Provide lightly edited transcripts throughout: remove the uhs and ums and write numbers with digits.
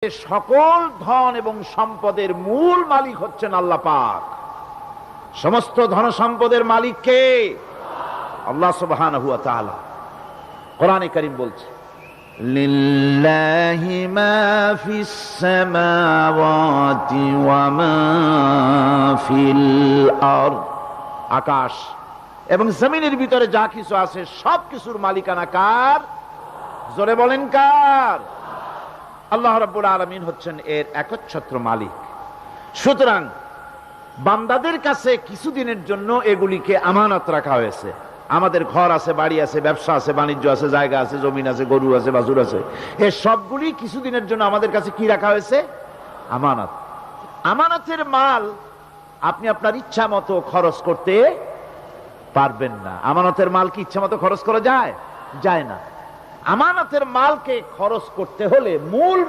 সকল ধন এবং সম্পদের মূল মালিক হচ্ছেন আল্লাহ পাক। সমস্ত ধন সম্পদের মালিক কে? আল্লাহ সুবহানাহু ওয়া তাআলা। কোরআনে কারীম বলছে, লিল্লাহি মা ফিস সামাওয়াতি ওয়া মা ফিল আরদ। আকাশ এবং জমিনের ভিতরে যা কিছু আছে সব কিছুর মালিকানা কার? জোরে বলেন কার? আল্লাহ রাব্বুল আলামিন হচ্ছেন এর একচ্ছত্র মালিক। সুতরাং বান্দাদের কাছে কিছুদিনের জন্য এগুলিকে আমানত রাখা হয়েছে। আমাদের ঘর আছে, বাড়ি আছে, ব্যবসা আছে, বাণিজ্য আছে, জায়গা আছে, জমিন আছে, গরু আছে, বাছুর আছে, এই সবগুলি কিছুদিনের জন্য আমাদের কাছে কি রাখা হয়েছে? আমানত। আমানতের মাল আপনি আপনার ইচ্ছা মতো খরচ করতে পারবেন না। আমানতের মাল কি ইচ্ছা মতো খরচ করা যায়? যায় না। আমানতের মালকে খরচ করতে হলে মূল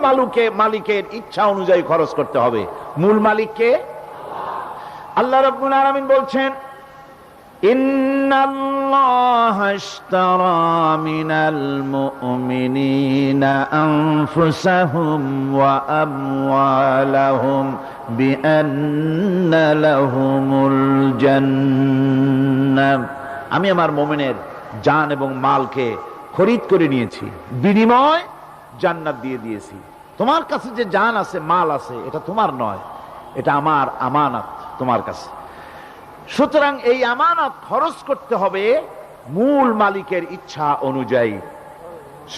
মালিকের ইচ্ছা অনুযায়ী খরচ করতে হবে। মূল মালিককে আল্লাহ রাব্বুল আলামিন বলছেন, ইন্নাল্লাহা ইশতারা মিনাল মুমিনিনা আনফুসাহুম ওয়া আমওয়ালাহুম বিআন্না লাহুমুল জান্নাহ। আমি আমার মুমিনের জান এবং মালকে খরিদ করে নিয়েছি, বিনিময় জান্নাত দিয়ে দিয়েছি। তোমার কাছে যে জান আছে, মাল আছে, এটা তোমার নয়, এটা আমার আমানত তোমার কাছে। সুতরাং এই আমানত খরচ করতে হবে মূল মালিকের ইচ্ছা অনুযায়ী।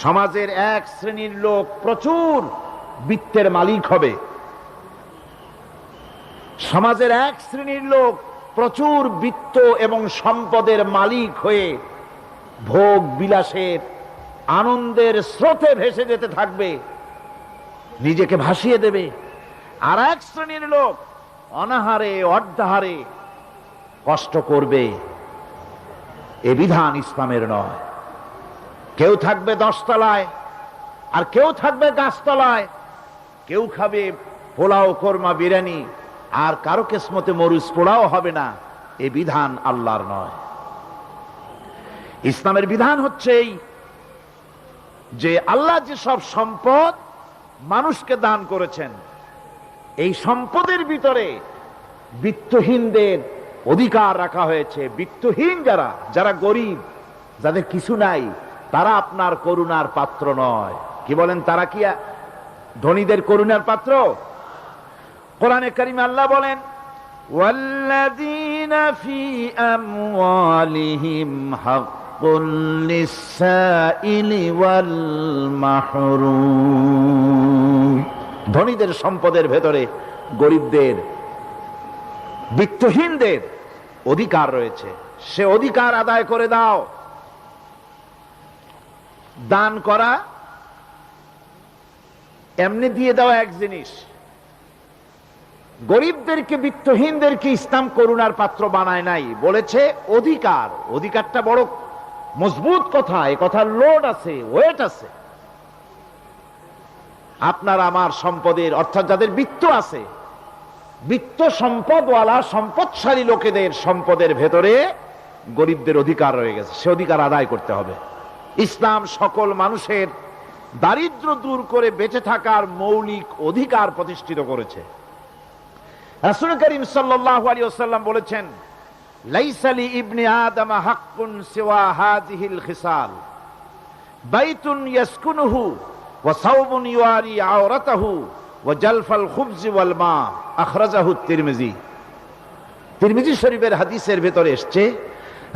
সমাজের এক শ্রেণীর লোক প্রচুর বিত্তের মালিক হবে, সমাজের এক শ্রেণীর লোক প্রচুর বিত্ত এবং সম্পদের মালিক হয়ে ভোগ বিলাসের আনন্দের স্রোতে ভেসে যেতে থাকবে, নিজেকে ভাসিয়ে দেবে। আর এক শ্রেণীর লোক অনাহারে অর্ধাহারে কষ্ট করবে। এ বিধান ইসলামের নয়। কেউ থাকবে 10 তলায় আর কেউ থাকবে গাছতলায়, কেউ খাবে পোলাও, কোরমা, বিরিয়ানি, আর কারো কিসমতে মরুচ পোড়াও হবে না। এ বিধান আল্লাহর নয়। ইসলামের বিধান হচ্ছে এই যে আল্লাহ যে সব সম্পদ মানুষকে দান করেছেন, এই সম্পদের ভিতরে বিত্তহীনদের অধিকার রাখা হয়েছে। বিত্তহীন যারা গরিব, যাদের কিছু নাই, তারা আপনার করুণার পাত্র নয়। কি বলেন? তারা কি ধনীদের করুণার পাত্র? কোরআনে কারিমে আল্লাহ বলেন, ওয়াল্লাযীনা ফী আমওয়ালিহিম হাক্কুল লিসসাইলি ওয়াল মাহরুম। ধনীদের সম্পদের ভেতরে গরিবদের, বিত্তহীনদের অধিকার রয়েছে। সে অধিকার আদায় করে দাও। দান করা এমনি দিয়ে দেওয়া এক জিনিস। গরিবদেরকে, বিত্তহীনদেরকে ইসলাম করুণার পাত্র বানায় নাই, বলেছে অধিকার। অধিকারটা বড় মজবুত কথা, এ কথার লোড আছে, ওয়েট আছে। আপনার আমার সম্পদের, অর্থাৎ যাদের বিত্ত আছে, বিত্ত সম্পদওয়ালা সম্পদশালী লোকেদের সম্পদের ভেতরে গরিবদের অধিকার রয়ে গেছে। সে অধিকার আদায় করতে হবে। ইসলাম সকল মানুষের দারিদ্র দূর করে বেঁচে থাকার মৌলিক অধিকার প্রতিষ্ঠিত করেছে। রাসূল করিম সাল্লাল্লাহু আলাইহি ওয়াসাল্লাম বলেছেন, লাইসা লি ইবনি আদম হাক্কুন সিওয়া হাযিহিল খিসাল, বাইতুন ইয়াসকুনুহু ওয়া সাওবুন ইউয়ারি আওরাতাহু ওয়া জালফাল খুবজি ওয়াল মা। আখরাজাহু তিরমিজি। তিরমিজি শরীফের হাদিসের ভেতরে এসেছে,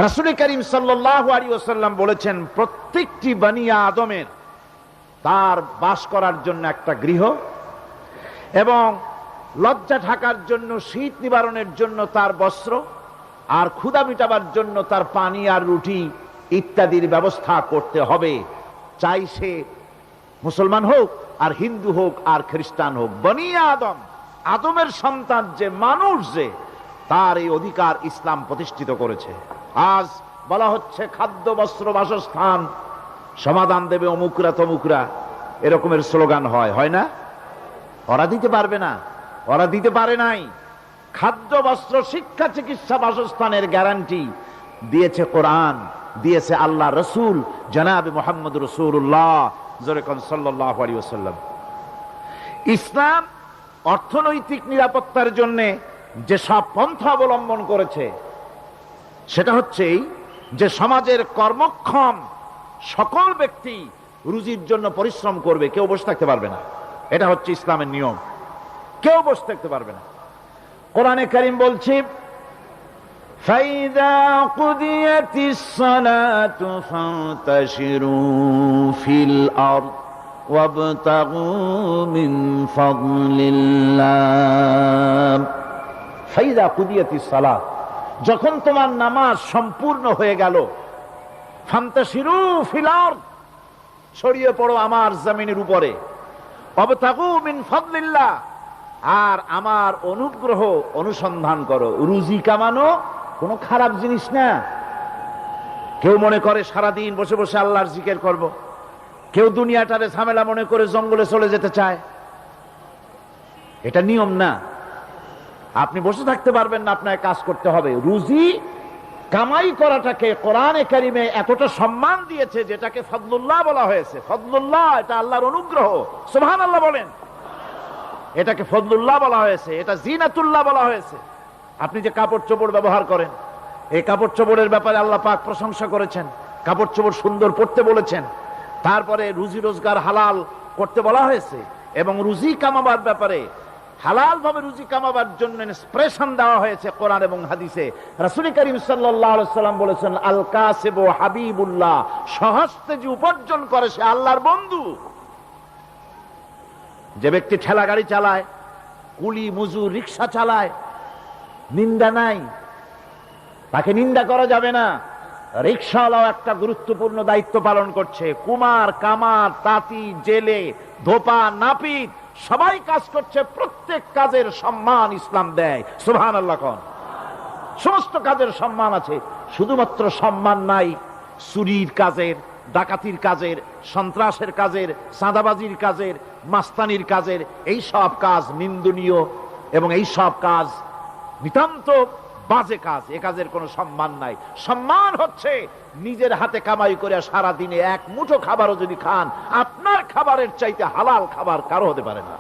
রাসূল করিম সাল্লাল্লাহু আলাইহি ওয়াসাল্লাম বলেছেন, প্রত্যেকটি বনি আদমের তার বাস করার জন্য একটা গৃহ, এবং লজ্জা ঢাকার জন্য, শীত নিবারণের জন্য তার বস্ত্র, আর ক্ষুধা মিটাবার জন্য তার পানি আর রুটি ইত্যাদির ব্যবস্থা করতে হবে। চাই সে মুসলমান হোক, আর হিন্দু হোক, আর খ্রিস্টান হোক। বনি আদম, আদমের সন্তান যে মানুষ, যে তার এই অধিকার ইসলাম প্রতিষ্ঠিত করেছে। আজ বলা হচ্ছে খাদ্য, বস্ত্র, বাসস্থান সমাধান দেবে অমুকরা তমুকরা, এরকমের স্লোগান হয় না? ওরা দিতে পারবে না, ওরা দিতে পারে নাই। খাদ্য, বস্ত্র, শিক্ষা, চিকিৎসা, বাসস্থানের গ্যারান্টি দিয়েছে কোরআন, দিয়েছে আল্লাহ রসুল জনাবে মুহাম্মদ রাসূলুল্লাহ সাল্লাল্লাহু আলাইহি ওয়াসাল্লাম। ইসলাম অর্থনৈতিক নিরাপত্তার জন্য যে সব পন্থা অবলম্বন করেছে সেটা হচ্ছে যে সমাজের কর্মক্ষম সকল ব্যক্তি রুজির জন্য পরিশ্রম করবে, কেউ বসে থাকতে পারবে না। এটা হচ্ছে ইসলামের নিয়ম, কেউ বসে থাকতে পারবে না। কোরআনে কারীম বলছে ফাইযা কুদিয়াতিস সালাতু ফান্তাশিরু ফিল আরদ ওয়াবতাগু মিন ফাদলিল্লাহ। ফাইযা কুদিয়াতিস সালাত, যখন তোমার নামাজ সম্পূর্ণ হয়ে গেল, ফান্তাশিরু ফিল আরদ, ছড়িয়ে পড়ো আমার জমিনের উপরে, ওয়াবতাগু মিন ফাদলিল্লাহ, আর আমার অনুগ্রহ অনুসন্ধান করো। রুজি কামানো কোনো খারাপ জিনিস না। কেউ মনে করে সারাদিন বসে বসে আল্লাহর জিকির করব, কেউ দুনিয়াটারে ঝামেলা মনে করে জঙ্গলে চলে যেতে চায়। এটা নিয়ম না। আপনি বসে থাকতে পারবেন না, আপনাকে কাজ করতে হবে। রুজি কামাই করাটাকে কোরআনে কারিমে এতটা সম্মান দিয়েছে যেটাকে ফদলুল্লাহ বলা হয়েছে। ফদলুল্লাহ এটা আল্লাহর অনুগ্রহ, সুবহানাল্লাহ বলেন। এটাকে ফদলুল্লাহ বলা হয়েছে, এটা জিনাতুল্লাহ বলা হয়েছে। আপনি যে কাপড় চোপড় ব্যবহার করেন, এই কাপড় চোপড়ের ব্যাপারে আল্লাহ পাক প্রশংসা করেছেন, কাপড় চোপড় সুন্দর পরতে বলেছেন। তারপরে রুজি রোজগার হালাল করতে বলা হয়েছে, এবং রুজি কামাবার ব্যাপারে হালাল ভাবে রুজি কামাবার জন্য ইন্সপিরেশন দেওয়া হয়েছে কোরআন এবং হাদিসে। রাসূল করিম সাল্লাল্লাহু আলাইহি ওয়াসাল্লাম বলেছেন আল কাসিবু হাবিবুল্লাহ, সহস্তে যে উপার্জন করে সে আল্লাহর বন্ধু। যে ব্যক্তি ঠেলা গাড়ি চালায়, কুলি মজুর রিক্সা চালায়, নিন্দা নাই, তাকে নিন্দা করা যাবে না। রিক্সাওয়ালাও একটা গুরুত্বপূর্ণ দায়িত্ব পালন করছে। কুমার, কামার, তাঁতি, জেলে, ধোপা, নাপিত সবাই কাজ করছে। প্রত্যেক কাজের সম্মান ইসলাম দেয়, সুবহানাল্লাহ কোন। সমস্ত কাজের সম্মান আছে, শুধুমাত্র সম্মান নাই চুরির কাজের, ডাকাতির কাজের, সন্ত্রাসের কাজের, চাঁদাবাজির কাজের, মাস্তানির কাজের। এই সব কাজ নিন্দনীয় এবং এই সব কাজ নিতান্ত বাজে কাজ। এ কাজের কোনো সম্মান নাই। সম্মান হচ্ছে নিজের হাতে কামাই করে সারা দিনে এক মুঠো খাবারও যদি খান, আপনার খাবারের চাইতে হালাল খাবার কারো হতে পারে না।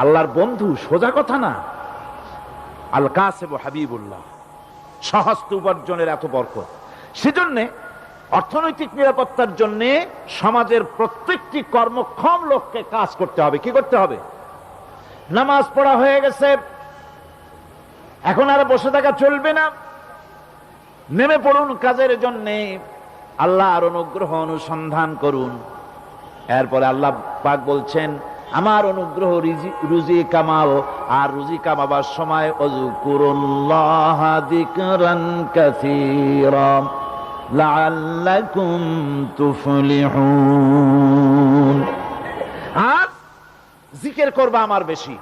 আল্লাহর বন্ধু সোজা কথা না। আল কাসিবু হাবিবুল্লাহ, সহস্ত উপার্জনের এত বরকত। সেজন্য অর্থনৈতিক নিরাপত্তার জন্য সমাজের প্রত্যেকটি কর্মক্ষম লোককে কাজ করতে হবে। কি করতে হবে? নামাজ পড়া হয়ে গেছে, এখন আর বসে থাকা চলবে না, নেমে পড়ুন কাজের জন্য, আল্লাহর অনুগ্রহ অনুসন্ধান করুন। এরপরে আল্লাহ পাক বলছেন আমার অনুগ্রহ রুজি কামাও, আর রুজি কামাবার সময় ওযকুরুল্লাহ যিকরান কাসীরা লাআল্লাকুম তুফলিহুন। আর জিকির করবা আমার বেশি,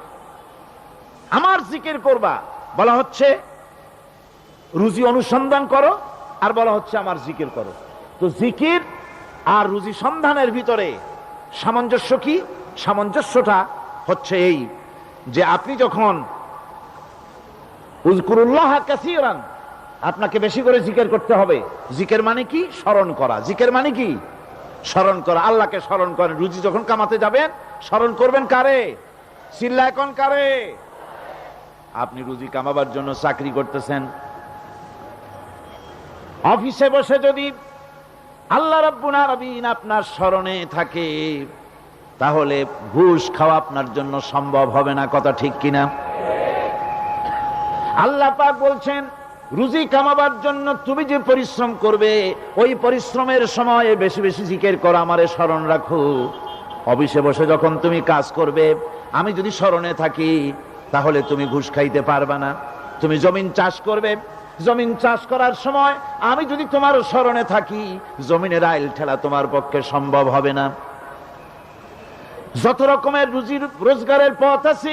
আমার জিকির করবা। বলা হচ্ছে রুজি অনুসন্ধান করো, আর বলা হচ্ছে আমার জিকির করো। তো জিকির আর রুজি সন্ধানের ভিতরে সামঞ্জস্য কি? সামঞ্জস্যটা হচ্ছে এই যে আপনি যখন উযকুরুল্লাহ কাসীরান, আপনাকে বেশি করে জিকির করতে হবে। জিকির মানে কি? স্মরণ করা। জিকির মানে কি? স্মরণ করা। আল্লাহকে স্মরণ করেন। রুজি যখন কামাতে যাবেন স্মরণ করবেন কারে? চিল্লায় কোন কারে? আপনি রুজি কামাবার জন্য চাকরি করতেছেন, অফিসে বসে যদি আল্লাহ রাব্বুল আলামিন আপনার স্মরণে থাকে, তাহলে ঘুষ খাওয়া আপনার জন্য সম্ভব হবে না। কথা ঠিক কিনা? আল্লাহ পাক বলছেন রুজি কামাবার জন্য তুমি যে পরিশ্রম করবে, ওই পরিশ্রমের সময় বেশি বেশি জিকির করো, আমারে স্মরণ রাখো। অফিসে বসে যখন তুমি কাজ করবে, আমি যদি স্মরণে থাকি, তাহলে তুমি ঘুষ খাইতে পারবে না। তুমি জমিন চাষ করবে, জমিন চাষ করার সময় আমি যদি তোমার স্মরণে থাকি, জমিনের আইল ঠেলা তোমার পক্ষে সম্ভব হবে না। যত রকমের রুজি রোজগারের পথ আছে,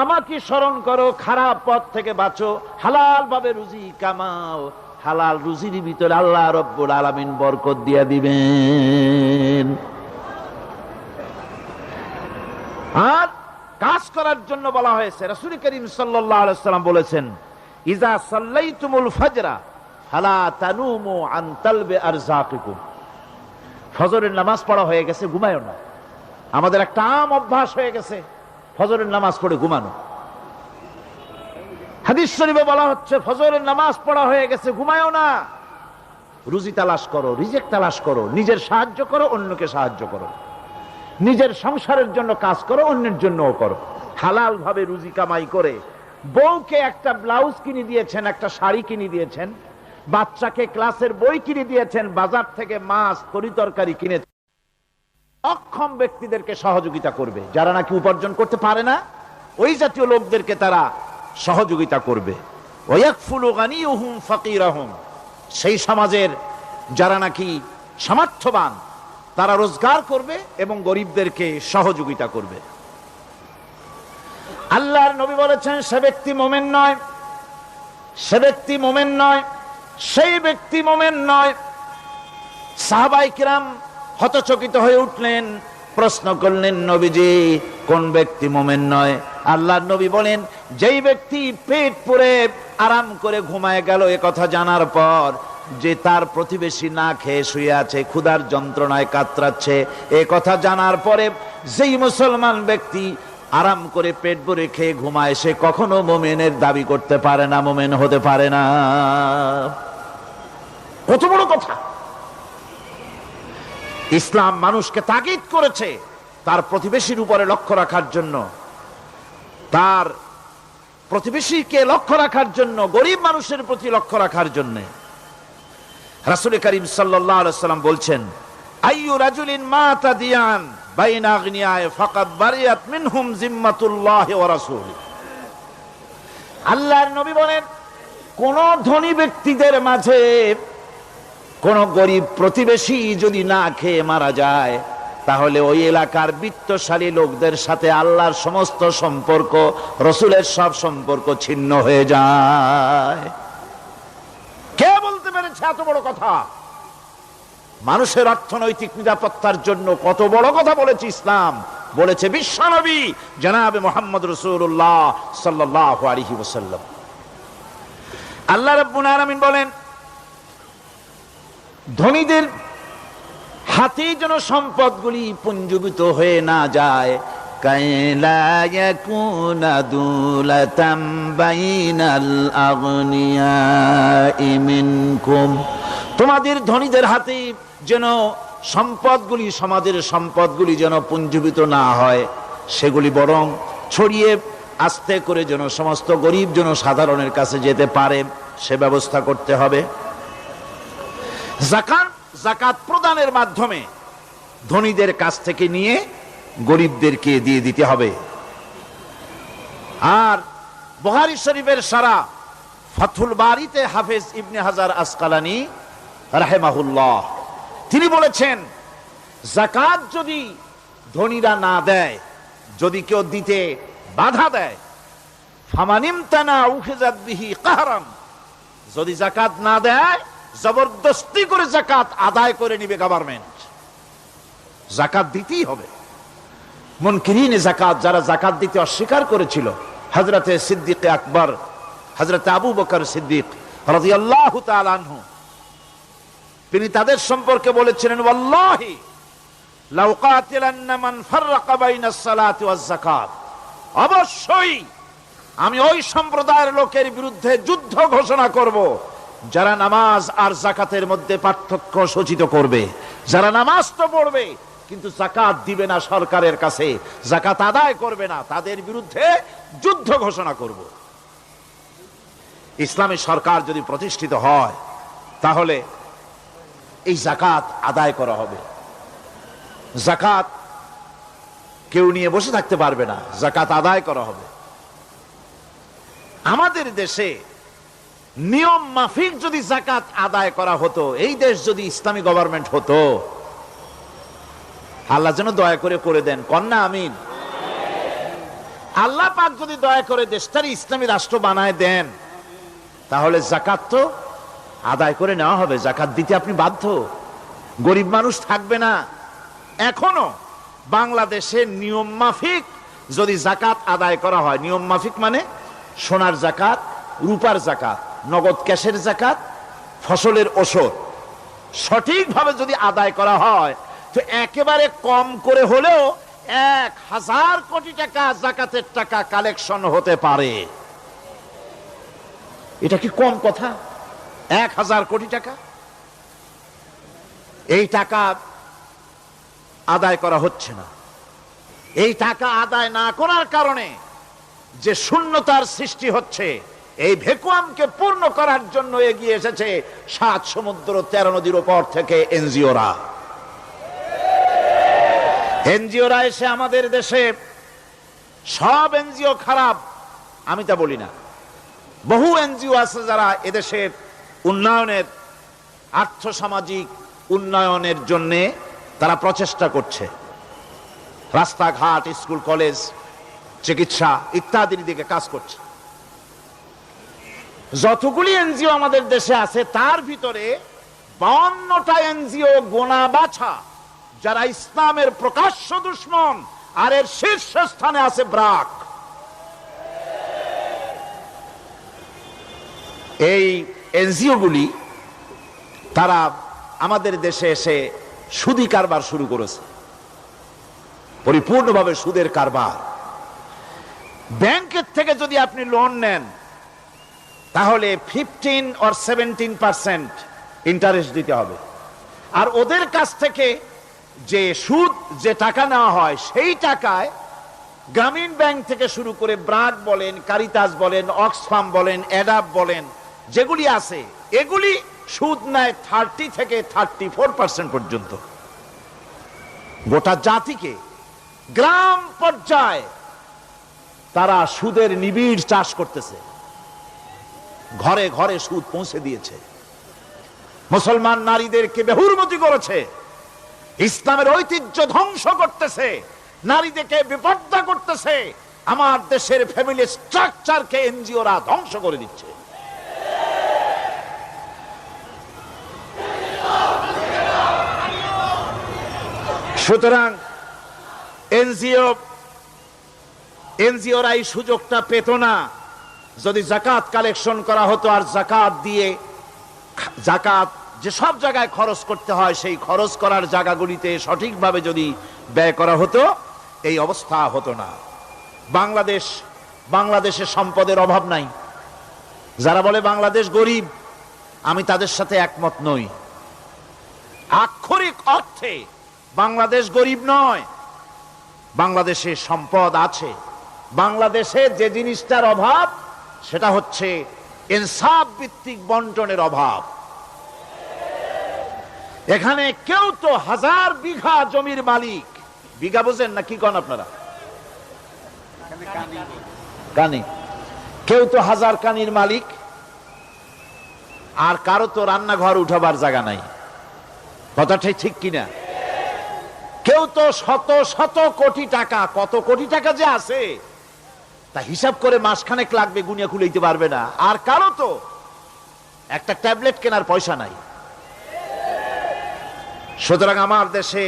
আমাকে স্মরণ করো, খারাপ পথ থেকে বাঁচো, হালাল ভাবে রুজি কামাও। হালাল রুজির ভিতরে আল্লাহ রব্বুল আলামিন বরকত দিয়া দিবেন। আর কাজ করার জন্য বলা হয়েছে। রাসূল করিম সাল্লাল্লাহু আলাইহি ওয়াসাল্লাম বলেছেন ইজা সাল্লাইতুমুল ফাজরা ফালা তানুমু আন তালবি আরযাকিকুম। ফজরের নামাজ পড়া হয়ে গেছে, ঘুমায়ও না। আমাদের একটা আম অভ্যাস হয়ে গেছে ফজরের নামাজ পড়ে ঘুমানো। হাদিস শরীফে বলা হচ্ছে ফজরের নামাজ পড়া হয়ে গেছে, ঘুমায়ও না, রুজি তালাশ করো, রিজিক তালাশ করো, নিজের সাহায্য করো, অন্যকে সাহায্য করো, নিজের সংসারের জন্য কাজ করো, অন্যের জন্যও করো। হালাল ভাবে রুজি কামাই করে বউকে একটা ব্লাউজ কিনে দিয়েছেন, একটা শাড়ি কিনে দিয়েছেন, বাচ্চাকে ক্লাসের বই কিনে দিয়েছেন, বাজার থেকে মাছ তরিতরকারি কিনে। অক্ষম ব্যক্তিদেরকে সহযোগিতা করবে, যারা নাকি উপার্জন করতে পারে না ওই জাতীয় লোকদেরকে তারা সহযোগিতা করবে। ওয়াকফুলু গানিয়ুহুম ফাকিরাহুম, সেই সমাজের যারা নাকি সামর্থ্যবান তারা রোজগার করবে এবং গরিবদেরকে সহযোগিতা করবে। আল্লাহর নবী বলেছেন সে ব্যক্তি মুমিন নয়, সে ব্যক্তি মুমিন নয়, সেই ব্যক্তি মুমিন নয়। সাহাবায়ে কিরাম হতচকিত হয়ে উঠলেন, প্রশ্ন করলেন নবীজি কোন ব্যক্তি মুমিন নয়? আল্লাহর নবী বলেন যেই ব্যক্তি পেট পুরে আরাম করে ঘুমায় গেল এ কথা জানার পর যে তার প্রতিবেশী না খেয়ে শুয়ে আছে, ক্ষুধার যন্ত্রণায় কাতরাচ্ছে, এ কথা জানার পরে যেই মুসলমান ব্যক্তি আরাম করে পেট ভরে খেয়ে ঘুমায় সে কখনো মুমিনের দাবি করতে পারে না, মুমিন হতে পারে না। কত বড় কথা! ইসলাম মানুষকে তাগিদ করেছে তার প্রতিবেশীর উপরে লক্ষ্য রাখার জন্য, তার প্রতিবেশীকে লক্ষ্য রাখার জন্য, গরিব মানুষের প্রতি লক্ষ্য রাখার জন্য। রাসূল করিম সাল্লাল্লাহু আলাইহি ওয়াসাল্লাম বলছেন আইয়ু রাজুলিন মাতা দিয়ান বাইনা আগনিয়ায় ফাকাদ বারিয়াত মিনহুম জিম্মাতুল্লাহি ওয়া রাসূলি। আল্লাহর নবী বলেন কোন ধনী ব্যক্তিদের মাঝে কোন গরিব প্রতিবেশী যদি না খেয়ে মারা যায় তাহলে ওই এলাকার বিত্তশালী লোকদের সাথে আল্লাহর সমস্ত সম্পর্ক, রাসূলের সব সম্পর্ক ছিন্ন হয়ে যায়। কে বলতে পেরেছে এত বড় কথা? মানুষের অর্থনৈতিক নিরাপত্তার জন্য কত বড় কথা বলেছে ইসলাম, বলেছে বিশ্বনবী জনাবে মুহাম্মদ রাসূলুল্লাহ সাল্লাল্লাহু আলাইহি ওয়াসাল্লাম। আল্লাহ রাব্বুল আলামিন বলেন ধনীদের হাতে যেন সম্পদগুলি পুঞ্জীভূত হয়ে না যায়, কাইলা ইয়াকুনা দুলাতাম বাইনাল আগনিয়াই মিনকুম, তোমাদের ধনীদের হাতে যেন সম্পদগুলি, সমাজের সম্পদগুলি যেন পুঞ্জীভূত না হয়, সেগুলি বরং ছড়িয়ে আস্তে করে যেন সমস্ত গরিব যেন সাধারণের কাছে যেতে পারে সে ব্যবস্থা করতে হবে। যাকাত প্রদানের মাধ্যমে ধনীদের কাছ থেকে নিয়ে গরিবদেরকে দিয়ে দিতে হবে। আর বুখারী শরীফের সারা ফাথুল বারীতে হাফেজ ইবনে হাজার আসকালানী রাহিমাহুল্লাহ তিনি বলেছেন যাকাত যদি ধনীরা না দেয়, যদি কেউ দিতে বাধা দেয়, ফামানিমতানা উখিযাত বিহি কাহরান, যদি যাকাত না দেয় জবরদস্তি করে যাকাত আদায় করে নিবে গভর্নমেন্ট, যাকাত দিতেই হবে। মুনকিরিনে যাকাত যারা যাকাত দিতে অস্বীকার করেছিল, হযরতে সিদ্দিক আকবর, হযরতে আবু বকর সিদ্দিক রাদিয়াল্লাহু তাআলা আনহু, তিনি তাদের সম্পর্কে বলেছিলেন ওয়াল্লাহি লাউ কাতিলান্না মান ফাররাকা বাইনাস সালাতি ওয়াজ যাকাত, অবশ্যই আমি ওই সম্প্রদায়ের লোকের বিরুদ্ধে যুদ্ধ ঘোষণা করব যারা নামাজ আর যাকাতের মধ্যে পার্থক্য সূচিত করবে, যারা নামাজ তো পড়বে কিন্তু যাকাত দিবে না সরকারের কাছে, যাকাত আদায় করবে না, তাদের বিরুদ্ধে যুদ্ধ ঘোষণা করব। ইসলামী সরকার যদি প্রতিষ্ঠিত হয় তাহলে এই যাকাত আদায় করা হবে। যাকাত কেউ নিয়ে বসে থাকতে পারবে না, যাকাত আদায় করা হবে। আমাদের দেশে নিয়ম মাফিক যদি যাকাত আদায় করা হতো, এই দেশ যদি ইসলামী গভর্নমেন্ট হতো, আল্লাহ যেন দয়া করে দেন, কন্যা আমিন। আল্লাহ পাক যদি দয়া করে দেশটারে ইসলামী রাষ্ট্র বানায় দেন তাহলে যাকাত তো আদায় করে নেওয়া হবে, যাকাত দিতে আপনি বাধ্য, গরিব মানুষ থাকবে না। এখনো বাংলাদেশে নিয়ম মাফিক যদি যাকাত আদায় করা হয়, নিয়ম মাফিক মানে সোনার যাকাত, রূপার যাকাত, নগদ ক্যাশের যাকাত, ফসলের ওষুধ সঠিকভাবে যদি আদায় করা হয় তো একেবারে কম করে হলেও 1000 কোটি টাকা যাকাতের টাকা কালেকশন হতে পারে। এটা কি কম কথা? 1000 কোটি টাকা, এই টাকা আদায় করা হচ্ছে না। এই টাকা আদায় না করার কারণে যে শূন্যতার সৃষ্টি হচ্ছে, এই ভ্যাকুয়ামকে পূর্ণ করার জন্য এগিয়ে এসেছে 7 সমুদ্র 13 নদীর উপর থেকে এনজিওরা। এনজিওরা এসে আমাদের দেশে, সব এনজিও খারাপ আমি তা বলি না, বহু এনজিও আছে যারা এদেশের উন্নয়নের, আর্থসামাজিক উন্নয়নের জন্য তারা প্রচেষ্টা করছে, রাস্তাঘাট, স্কুল কলেজ, চিকিৎসা ইত্যাদির দিকে কাজ করছে। যতগুলি এনজিও আমাদের দেশে আছে তার ভিতরে 52টা এনজিও গোনা বাছা যারা ইসলামের প্রকাশ্য দুশমন, আর এর শীর্ষস্থানে আছে ব্রাক। এই এনজিও গুলি তারা আমাদের দেশে এসে সুদি কারবার শুরু করেছে, পরিপূর্ণভাবে সুদের কারবার। ব্যাংকের থেকে যদি আপনি লোন নেন তাহলে 15 or 17% ইন্টারেস্ট দিতে হবে, আর ওদের কাছ থেকে যে সুদ, যে টাকা নেওয়া হয় সেই টাকায় গ্রামীণ ব্যাংক থেকে শুরু করে ব্রাক বলেন, কারিতাস বলেন, অক্সফাম বলেন, অ্যাডাপ বলেন, যেগুলি আছে এগুলি সুদ নেয় 30 থেকে 34% পর্যন্ত। গোটা জাতিকে গ্রাম পর্যায়ে তারা সুদের নিবিড় চাষ করতেছে, ঘরে ঘরে সুদ পৌঁছে দিয়েছে, মুসলমান নারীদেরকে বেহুরমতি করেছে, ইসলামের ঐতিহ্য ধ্বংস করতেছে, নারীদেরকে বিপর্দা করতেছে, আমার দেশের ফ্যামিলি স্ট্রাকচারকে এনজিওরা ধ্বংস করে দিচ্ছে। সুতরাং এনজিওরা এই সুযোগটা পেত না। যদি জাকাত কালেকশন করা হতো আর জাকাত দিয়ে, জাকাত যে সব জায়গায় খরচ করতে হয় সেই খরচ করার জায়গাগুলিতে সঠিকভাবে যদি ব্যয় করা হতো, এই অবস্থা হতো না। বাংলাদেশে সম্পদের অভাব নাই। যারা বলে বাংলাদেশ গরিব, আমি তাদের সাথে একমত নই। আক্ষরিক অর্থে বাংলাদেশ গরিব নয়, বাংলাদেশে সম্পদ আছে। বাংলাদেশে যে জিনিসটার অভাব সেটা হচ্ছে ইনসাফ ভিত্তিক বন্টনের অভাব। এখানে কেউ তো 1000 বিঘা জমির মালিক, বিঘা বুঝেন না কি কন আপনারা? কানি। কেউ তো 1000 কানির মালিক, আর কারো তো রান্নাঘর উঠাবার জায়গা নাই। কথাটাই ঠিক কিনা? কেউ তো শত শত কোটি টাকা, কত কোটি টাকা যে আছে তা হিসাব করে মাসখানেক লাগবে, গুনিয়া খুলেইতে পারবে না। আর কারো তো একটা ট্যাবলেট কেনার পয়সা নাই। সুতরাং আমার দেশে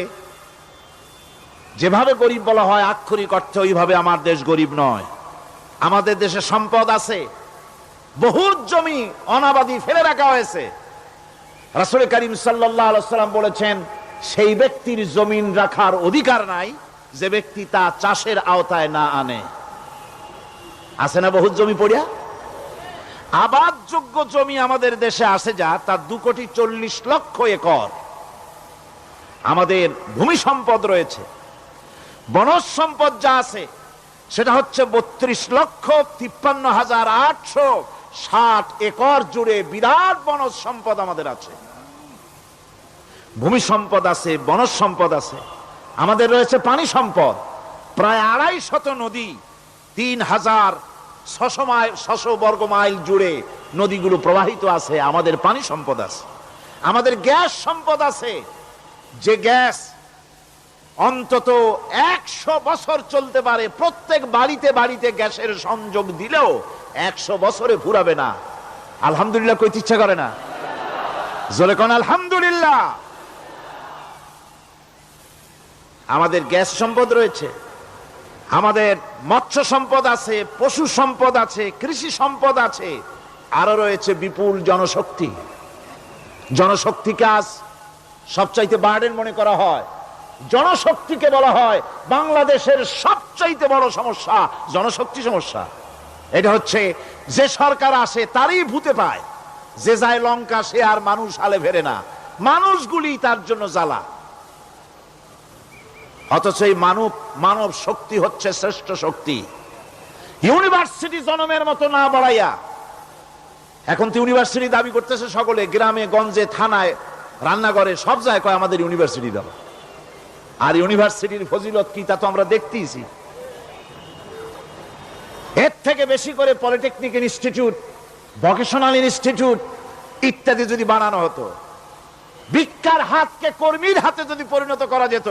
যেভাবে গরিব বলা হয় আক্ষরিক অর্থে ওইভাবে আমার দেশ গরিব নয়। আমাদের দেশে সম্পদ আছে, বহুত জমি অনাবাদি ফেলে রাখা হয়েছে। রাসূল করিম সাল্লাল্লাহু আলাইহি ওয়াসাল্লাম বলেছেন, সেই ব্যক্তির জমিন রাখার অধিকার নাই যে ব্যক্তি তা চাষের আওতায় না আনে। আছে না বহুত জমি পড়িয়া? আবাদযোগ্য জমি আমাদের দেশে আছে যা, তার 2,40,00,000 একর। আমাদের ভূমি সম্পদ রয়েছে, বনজ সম্পদ যা আছে সেটা হচ্ছে 32,53,860 একর জুড়ে বিরাট বনজ সম্পদ আমাদের আছে। ভূমি সম্পদ আছে, বনজ সম্পদ আছে। আমাদের রয়েছে পানি সম্পদ, প্রায় 250 নদী, 3,600 বর্গ মাইল জুড়ে নদীগুলো প্রবাহিত আছে। আমাদের পানি সম্পদ আছে। আমাদের গ্যাস সম্পদ আছে, যে গ্যাস অন্তত 100 বছর চলতে পারে। প্রত্যেক বাড়িতে বাড়িতে গ্যাসের সংযোগ দিলেও 100 বছরে ফুরাবে না। আলহামদুলিল্লাহ কইতে ইচ্ছা করে না? জোরে কোন আলহামদুলিল্লাহ। আমাদের গ্যাস সম্পদ রয়েছে, আমাদের মৎস্য সম্পদ আছে, পশু সম্পদ আছে, কৃষি সম্পদ আছে, আরো রয়েছে বিপুল জনশক্তি। জনশক্তিকে আজ সবচাইতে বার্ডেন মনে করা হয়। জনশক্তিকে বলা হয় বাংলাদেশের সবচাইতে বড় সমস্যা জনশক্তি সমস্যা। এটা হচ্ছে যে সরকার আসে তারই ভূতে পায়, যে যায় লঙ্কা সে আর মানুষ হালে ফেরে না, মানুষগুলি তার জন্য জ্বালা। অথচ এই মানব শক্তি হচ্ছে শ্রেষ্ঠ শক্তি। ইউনিভার্সিটি জনমের মতো না বাড়াইয়া, এখন তো ইউনিভার্সিটি দাবি করতেছে সকলে, গ্রামে গঞ্জে থানায় রান্নাঘরে সব জায়গায় কয় আমাদের ইউনিভার্সিটি দাও। আর ইউনিভার্সিটির ফজিলত কি তা তো আমরা দেখতেইছি। এর থেকে বেশি করে পলিটেকনিক ইনস্টিটিউট, ভোকেশনাল ইনস্টিটিউট ইত্যাদি যদি বানানো হতো, ভিক্ষার হাতকে কর্মীর হাতে যদি পরিণত করা যেত,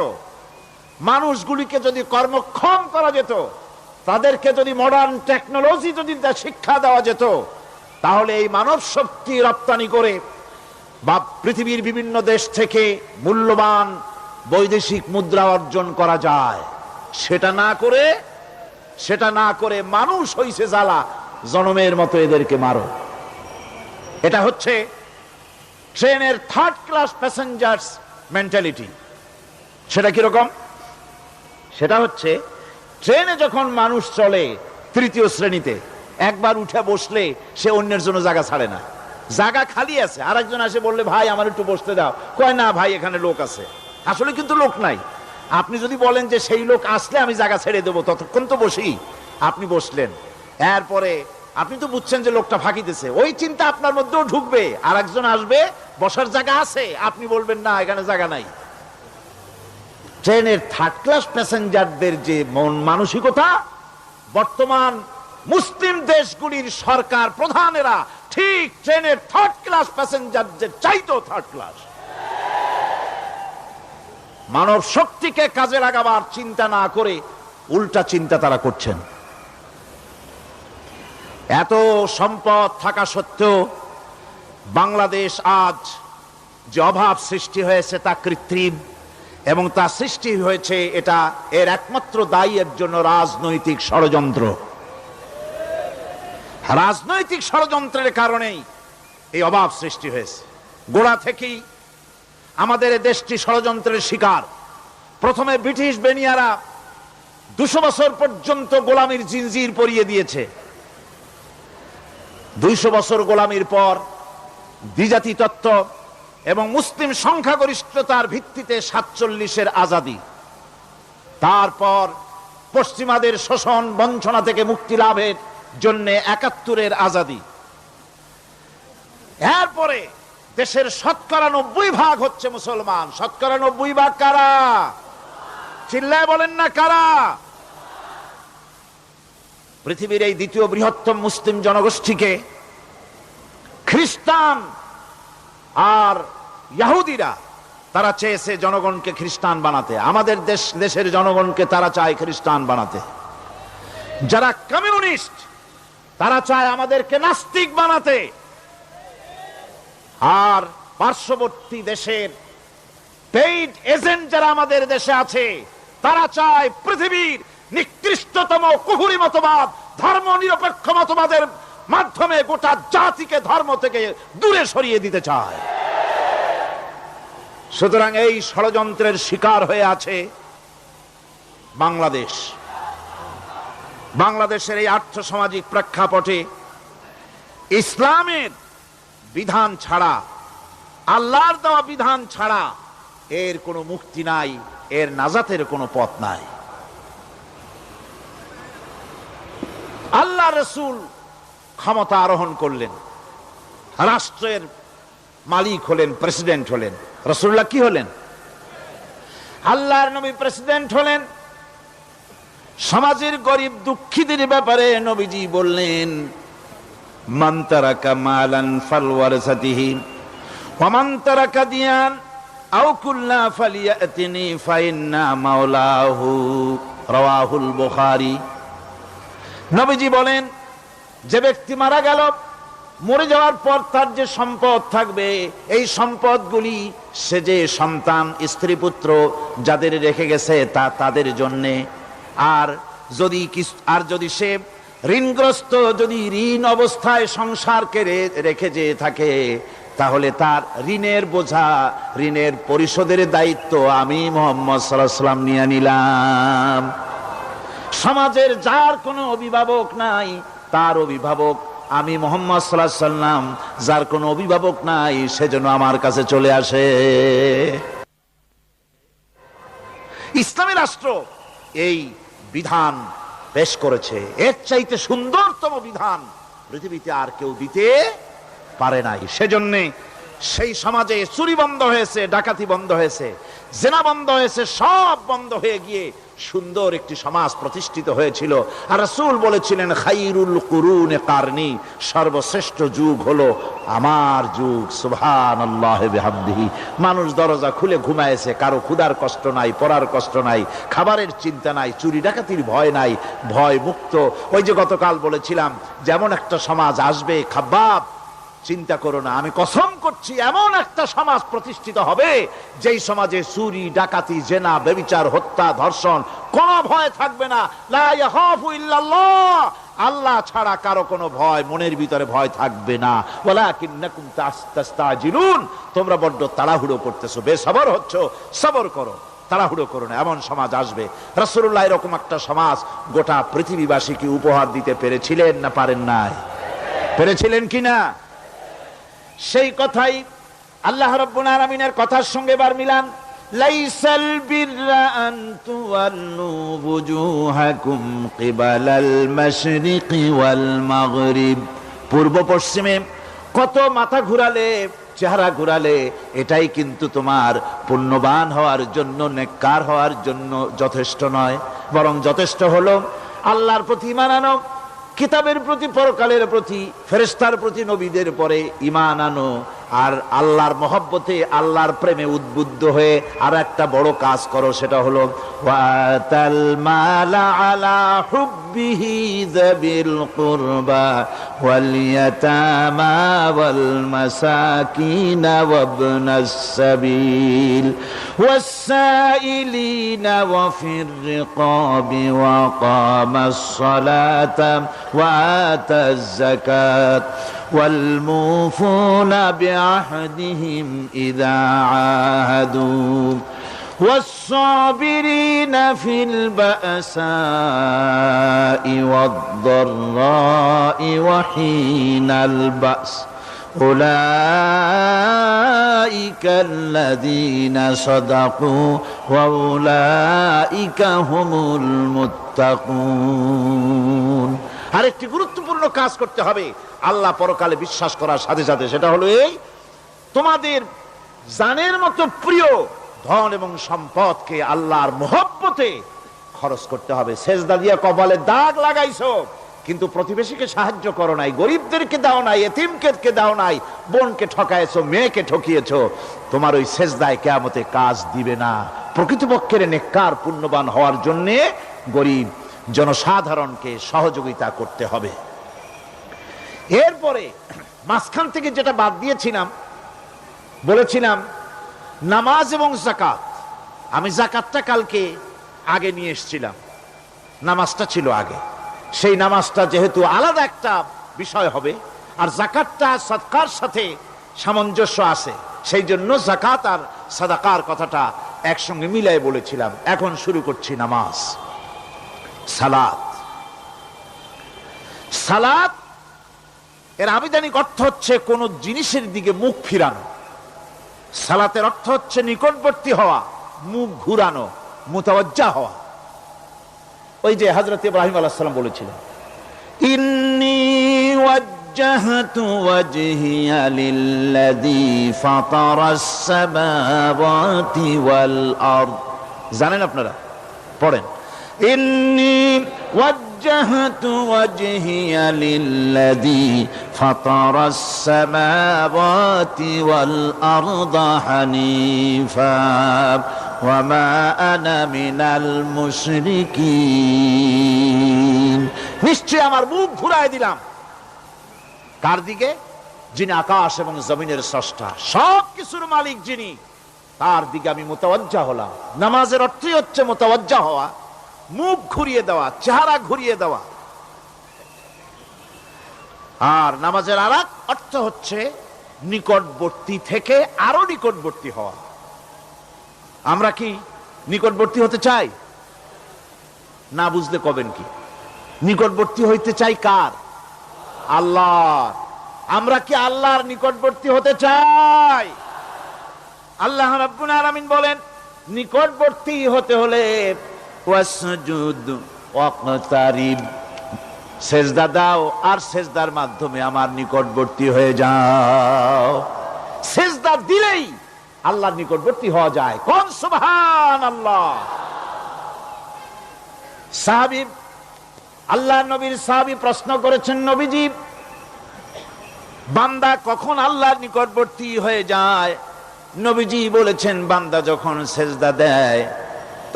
মানুষগুলিকে যদি কর্মক্ষম করা যেত, তাদেরকে যদি মডার্ন টেকনোলজি যদি শিক্ষা দেওয়া যেত, তাহলে এই মানব শক্তি রপ্তানি করে বা পৃথিবীর বিভিন্ন দেশ থেকে মূল্যবান বৈদেশিক মুদ্রা অর্জন করা যায়। সেটা না করে মানুষ হইছে জ্বালা, জনমের মতো এদেরকে মারো। এটা হচ্ছে ট্রেনের থার্ড ক্লাস প্যাসেঞ্জার্স মেন্টালিটি। সেটা কিরকম? সেটা হচ্ছে ট্রেনে যখন মানুষ চলে তৃতীয় শ্রেণীতে, একবার উঠে বসলে সে অন্যের জন্য জায়গা ছাড়ে না। জায়গা খালি আছে, আরেকজন আসে বললে ভাই আমার একটু বসতে দাও, কয় না ভাই এখানে লোক আছে। আসলে কিন্তু লোক নাই। আপনি যদি বলেন যে সেই লোক আসলে আমি জায়গা ছেড়ে দেবো, ততক্ষণ তো বসি। আপনি বসলেন, এরপরে আপনি তো বুঝছেন যে লোকটা ফাঁকিতেছে, ওই চিন্তা আপনার মধ্যেও ঢুকবে, আরেকজন আসবে বসার জায়গা আছে, আপনি বলবেন না এখানে জায়গা নাই। ট্রেনের থার্ড ক্লাস প্যাসেঞ্জারদের যে মন মানসিকতা, বর্তমান মুসলিম দেশগুলির সরকার প্রধানেরা ঠিক ট্রেনের থার্ড ক্লাস প্যাসেঞ্জারদের চাইতেও থার্ড ক্লাস। মানব শক্তিকে কাজে লাগাবার চিন্তা না করে উল্টা চিন্তা তারা করছেন। এত সম্পদ থাকা সত্ত্বেও বাংলাদেশ আজ যে অভাব সৃষ্টি হয়েছে তা কৃত্রিম, এবং তা সৃষ্টি হয়েছে এটা এর একমাত্র দায়ী এর জন্য রাজনৈতিক ষড়যন্ত্র। রাজনৈতিক ষড়যন্ত্রের কারণেই এই অভাব সৃষ্টি হয়েছে। গোড়া থেকেই আমাদের দেশটি ষড়যন্ত্রের শিকার। প্রথমে ব্রিটিশ বেনিয়ারা 200 বছর পর্যন্ত গোলামির জিনজির পরিয়ে দিয়েছে। 200 বছর গোলামির পর দ্বিজাতি তত্ত্ব এবং মুসলিম সংখ্যাগরিষ্ঠতার ভিত্তিতে 47-এর আজাদি, তারপর পশ্চিমাদের শোষণ বঞ্চনা থেকে মুক্তি লাভের জন্য 71-এর আজাদি, এরপরে দেশের 90% হচ্ছে মুসলমান। 90% কারা? চিল্লায় বলেন না কারা? পৃথিবীর এই দ্বিতীয় বৃহত্তম মুসলিম জনগোষ্ঠীকে খ্রিস্টান আর ইহুদিরা তারা চেয়েছে জনগণকে খ্রিস্টান বানাতে। আমাদের দেশের জনগণকে তারা চায় খ্রিস্টান বানাতে। যারা কমিউনিস্ট তারা চায় আমাদেরকে নাস্তিক বানাতে। আর পার্শ্ববর্তী দেশের পেইড এজেন্ট যারা আমাদের দেশে আছে তারা চায় পৃথিবীর নিকৃষ্টতম কুফরি মতবাদ, ধর্ম নিরপেক্ষ মতবাদের মাধ্যমে গোটা জাতিকে ধর্ম থেকে দূরে সরিয়ে দিতে চায়। সুতরাং এই ষড়যন্ত্রের শিকার হয়ে আছে বাংলাদেশ। বাংলাদেশের এই আর্থসামাজিক প্রেক্ষাপটে ইসলামের বিধান ছাড়া, আল্লাহর দেওয়া বিধান ছাড়া এর কোনো মুক্তি নাই, এর নাজাতের কোনো পথ নাই। আল্লাহ রাসূল ক্ষমতা আরোহণ করলেন, রাষ্ট্রের মালিক হলেন, প্রেসিডেন্ট হলেন। রাসূলুল্লাহ কি হলেন? আল্লাহর নবী প্রেসিডেন্ট হলেন। সমাজের গরিব দুঃখীদের ব্যাপারে নবীজি বললেন, মান তারাকা মালান ফালওয়ারাসাতিহি ওয়া মান তারাকা দিয়ান আও কুল্লা ফালিয়াতিনি ফাইন্না মাওলাহু, রাওয়াহুল বুখারী। নবীজি বলেন, যে ব্যক্তি মারা গেল, মরে যাওয়ার পর তার যে সম্পদ থাকবে, এই সম্পদগুলি সে যে সন্তান স্ত্রী পুত্র যাদের রেখে গেছে তা তাদের জন্যে। আর যদি সে ঋণগ্রস্ত, যদি ঋণ অবস্থায় সংসারকে রেখে যে থাকে, তাহলে তার ঋণের বোঝা, ঋণের পরিশোধের দায়িত্ব আমি মুহাম্মদ সাল্লাল্লাহু আলাইহি ওয়াসাল্লাম নিয়ে নিলাম। সমাজের যার কোনো অভিভাবক নাই, তার অভিভাবক আমি মুহাম্মদ সাল্লাল্লাহু আলাইহি ওয়াসাল্লাম। যার কোনো অভিভাবক নাই, সেজন্য আমার কাছে চলে আসে। ইসলামী রাষ্ট্র এই বিধান পেশ করেছে। এর চাইতে সুন্দরতম বিধান পৃথিবীতে আর কেউ দিতে পারে নাই। সেজন্য সেই সমাজে চুরি বন্ধ হয়েছে, ডাকাতি বন্ধ হয়েছে, জেনা বন্ধ হয়েছে, সব বন্ধ হয়ে গিয়ে সুন্দর একটি সমাজ প্রতিষ্ঠিত হয়েছিল। আর রাসূল বলেছিলেন, খাইরুল কুরুনে কারনি, সর্বশ্রেষ্ঠ যুগ হলো আমার যুগ। সুবহানাল্লাহি বিহামদিহি। মানুষ দরজা খুলে ঘুমায়েছে, কারো ক্ষুধার কষ্ট নাই, পড়ার কষ্ট নাই, খাবারের চিন্তা নাই, চুরি ডাকাতির ভয় নাই, ভয় মুক্ত। ওই যে গতকাল বলেছিলাম, যেমন একটা সমাজ আসবে, খাব্বাব চিন্তা করো না, আমি কসম করছি এমন একটা সমাজ প্রতিষ্ঠিত হবে যেই সমাজে চুরি ডাকাতি জেনা ব্যভিচার হত্যা ধর্ষণ কোনো ভয় থাকবে না। লা ইয়াখাফু ইল্লাল্লাহ, আল্লাহ ছাড়া কারো কোনো ভয়, মনের ভিতরে ভয় থাকবে না। ওয়ালাকিন্নাকুম তাস্তাজিলুন, তোমরা বড্ড তাড়াহুড়ো করতেছো, বেসবর হচ্ছ, সবর করো, তাড়াহুড়ো করো না। এমন সমাজ আসবে। রাসূলুল্লাহ এরকম একটা সমাজ গোটা পৃথিবীবাসীকে উপহার দিতে পেরেছিলেন না পারেন নাই? পেরেছিলেন কিনা? সেই কথাই আল্লাহ রাব্বুল আলামিনের কথার সঙ্গে বার মিলান। লাইসাল বিররা আন তুওয়াল্লু বুজুহাকুম কিবালাল মাশরিকি ওয়াল মাগরিব। পূর্ব পশ্চিমে কত মাথা ঘুরালে, চেহারা ঘুরালে, এটাই কিন্তু তোমার পুণ্যবান হওয়ার জন্য, নেককার হওয়ার জন্য যথেষ্ট নয়। বরং যথেষ্ট হলো আল্লাহর প্রতি ঈমান আনো, কিতাবের প্রতি, পরকালের প্রতি, ফেরেশতার প্রতি, নবীদের পরে ঈমান আনো। আর আল্লাহর মহব্বতে, আল্লাহর প্রেমে উদ্বুদ্ধ হয়ে আর একটা বড় কাজ করো, সেটা হলো ওয়াতাল মালা আলা হুব্বিহি যাবিল কুরবা ওয়াল ইয়াতামা ওয়াল মাসাকিন ওয়াবনাস সাবিল ওয়াস-সাইলিনা ওয়া ফির রিকাবি ওয়া কামাস সালাতা ওয়া আতাজ যাকাত والموفون بعهدهم إذا عاهدوا والصابرين في البأساء والضراء وحين البأس أولئك الذين صدقوا وأولئك هم المتقون। আরেকটি গুরুত্বপূর্ণ কাজ করতে হবে আল্লাহ পরকালে বিশ্বাস করার সাথে সাথে, সেটা হলো এই, তোমাদের জানের মতো প্রিয় ধন এবং সম্পদকে আল্লাহর মহব্বতে খরচ করতে হবে। সেজদা দিয়া কপালে দাগ লাগাইছো, কিন্তু প্রতিবেশীকে সাহায্য করো নাই, গরিবদেরকে দাও নাই, এতিমকে দাও নাই, বোনকে ঠকাইছো, মেয়েকে ঠকিয়েছো, তোমার ওই সেজদায় কিয়ামতে কাজ দিবে না। প্রকৃতপক্ষের নেককার পুণ্যবান হওয়ার জন্য গরিব জনসাধারণকে সহযোগিতা করতে হবে। এরপরে মাঝখান থেকে যেটা বাদ দিয়েছিলাম, বলেছিলাম নামাজ এবং যাকাত। আমি যাকাতটা কালকে আগে নিয়ে এসেছিলাম, নামাজটা ছিল আগে। সেই নামাজটা যেহেতু আলাদা একটা বিষয় হবে, আর যাকাতটা সাদকার সাথে সামঞ্জস্য আছে, সেই জন্য যাকাত আর সাদাকার কথাটা একসঙ্গে মিলাই বলেছিলাম। এখন শুরু করছি নামাজ। সালাত, সালাত এর আবিধানিক অর্থ হচ্ছে কোন জিনিসের দিকে মুখ ফিরানো। সালাতের অর্থ হচ্ছে নিকটবর্তী হওয়া, মুখ ঘুরানো, মুতাওয়াজ্জা হওয়া। ওই যে হযরত ইব্রাহিম আলাইহিস সালাম বলেছিলেন, ইন্নী ওয়াজ্জাহতু ওয়াজহিয়া লিল্লাযী ফাতারাস সামাওয়াতি ওয়াল আরদ। জানেন আপনারা? পড়েন, ইন্নী ওয়াজ্জাহতু ওয়াজহিয়া লিল্লাযী ফাতারাস সামাওয়াতি ওয়াল আরদা হানিফা ওয়া মা আনা মিনাল মুশরিকিন। নিশ্চয় আমার মুখ ঘুরায় দিলাম কার দিকে? যিনি আকাশ এবং জমিনের স্রষ্টা, সব কিছুর মালিক যিনি, তার দিকে আমি মুতাওয়াজ্জা হলাম। নামাজের অর্থই হচ্ছে মুতাওয়াজ্জা হওয়া, মুখ ঘুরিয়ে দেওয়া, চেহারা ঘুরিয়ে দেওয়া। আর নামাজের আরেক অর্থ হচ্ছে নিকটবর্তী থেকে আরো নিকটবর্তী হওয়া। আমরা কি নিকটবর্তী হতে চাই? না বুঝলে কবেন কি? নিকটবর্তী হইতে চাই কার? আল্লাহ। আমরা কি আল্লাহর নিকটবর্তী হতে চাই? আল্লাহ রাব্বুল আলামিন বলেন, নিকটবর্তী হতে হলে ওয়াসজুদ ওয়াকতারিব, সেজদা দাও আর সেজদার মাধ্যমে আমার নিকটবর্তী হয়ে যাও। সেজদা দিলেই আল্লাহর নিকটবর্তী হওয়া যায়। কোন সুবহানাল্লাহ। সাহাবী, আল্লাহর নবীর সাহাবী প্রশ্ন করেছেন, নবীজি, বান্দা কখন আল্লাহর নিকটবর্তী হয়ে যায়? নবীজি বলেছেন, বান্দা যখন সেজদা দেয়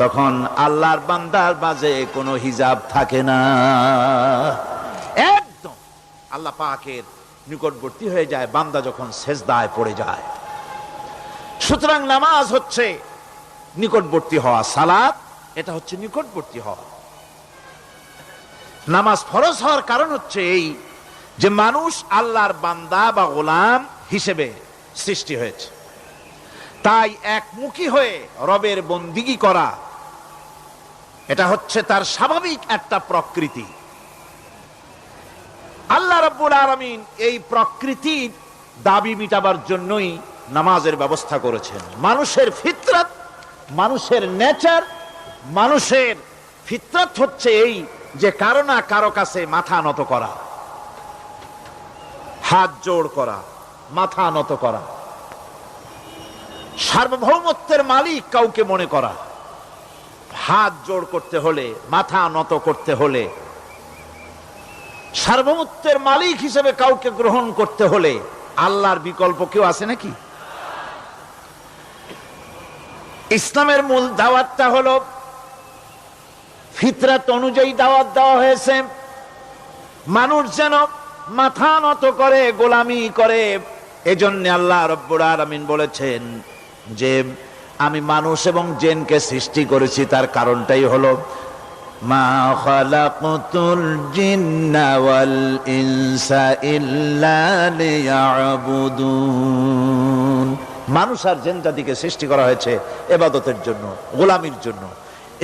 তখন আল্লাহর বান্দার মাঝে কোনো হিজাব থাকে না, একদম আল্লাহ পাকের নিকটবর্তী হয়ে যায় বান্দা যখন সেজদায় পড়ে যায়। সুতরাং নামাজ হচ্ছে নিকটবর্তী হওয়া, সালাত এটা হচ্ছে নিকটবর্তী হওয়া। নামাজ ফরজ হওয়ার কারণ হচ্ছে এই যে মানুষ আল্লাহর বান্দা বা গোলাম হিসেবে সৃষ্টি হয়েছে, তাই একমুখী হয়ে রবের বন্দিগি করা এটা হচ্ছে তার স্বাভাবিক একটা প্রকৃতি। আল্লাহ রাব্বুল আলামিন এই প্রকৃতির দাবি মিটাবার জন্যই নামাজের ব্যবস্থা করেছেন। মানুষের ফিতরত, মানুষের নেচার, মানুষের ফিতরত হচ্ছে এই যে কারো না কারো কাছে মাথা নত করা, হাত জোড় করা, মাথা নত করা, সার্বভৌমত্বের মালিক কাউকে মনে করা। হাত জোড় করতে হলে, মাথা নত করতে হলে, সার্বভৌমত্বের মালিক হিসেবে কাউকে গ্রহণ করতে হলে আল্লাহর বিকল্প কেউ আছে নাকি? ইসলামের মূল দাওয়াতটা হলো ফিতরাত অনুযায়ী দাওয়াত দেওয়া হয়েছে। মানুষ যেন মাথা নত করে, গোলামি করে। এজন্য আল্লাহ রাব্বুল আলামিন বলেছেন যে আমি মানুষ এবং জিনকে সৃষ্টি করেছি, তার কারণটাই হলো মা খালাকতুল জিন্না ওয়াল ইনসা ইল্লা লিয়াবুদুন। মানুষ আর জিন জাতিকে সৃষ্টি করা হয়েছে ইবাদতের জন্য, গোলামির জন্য।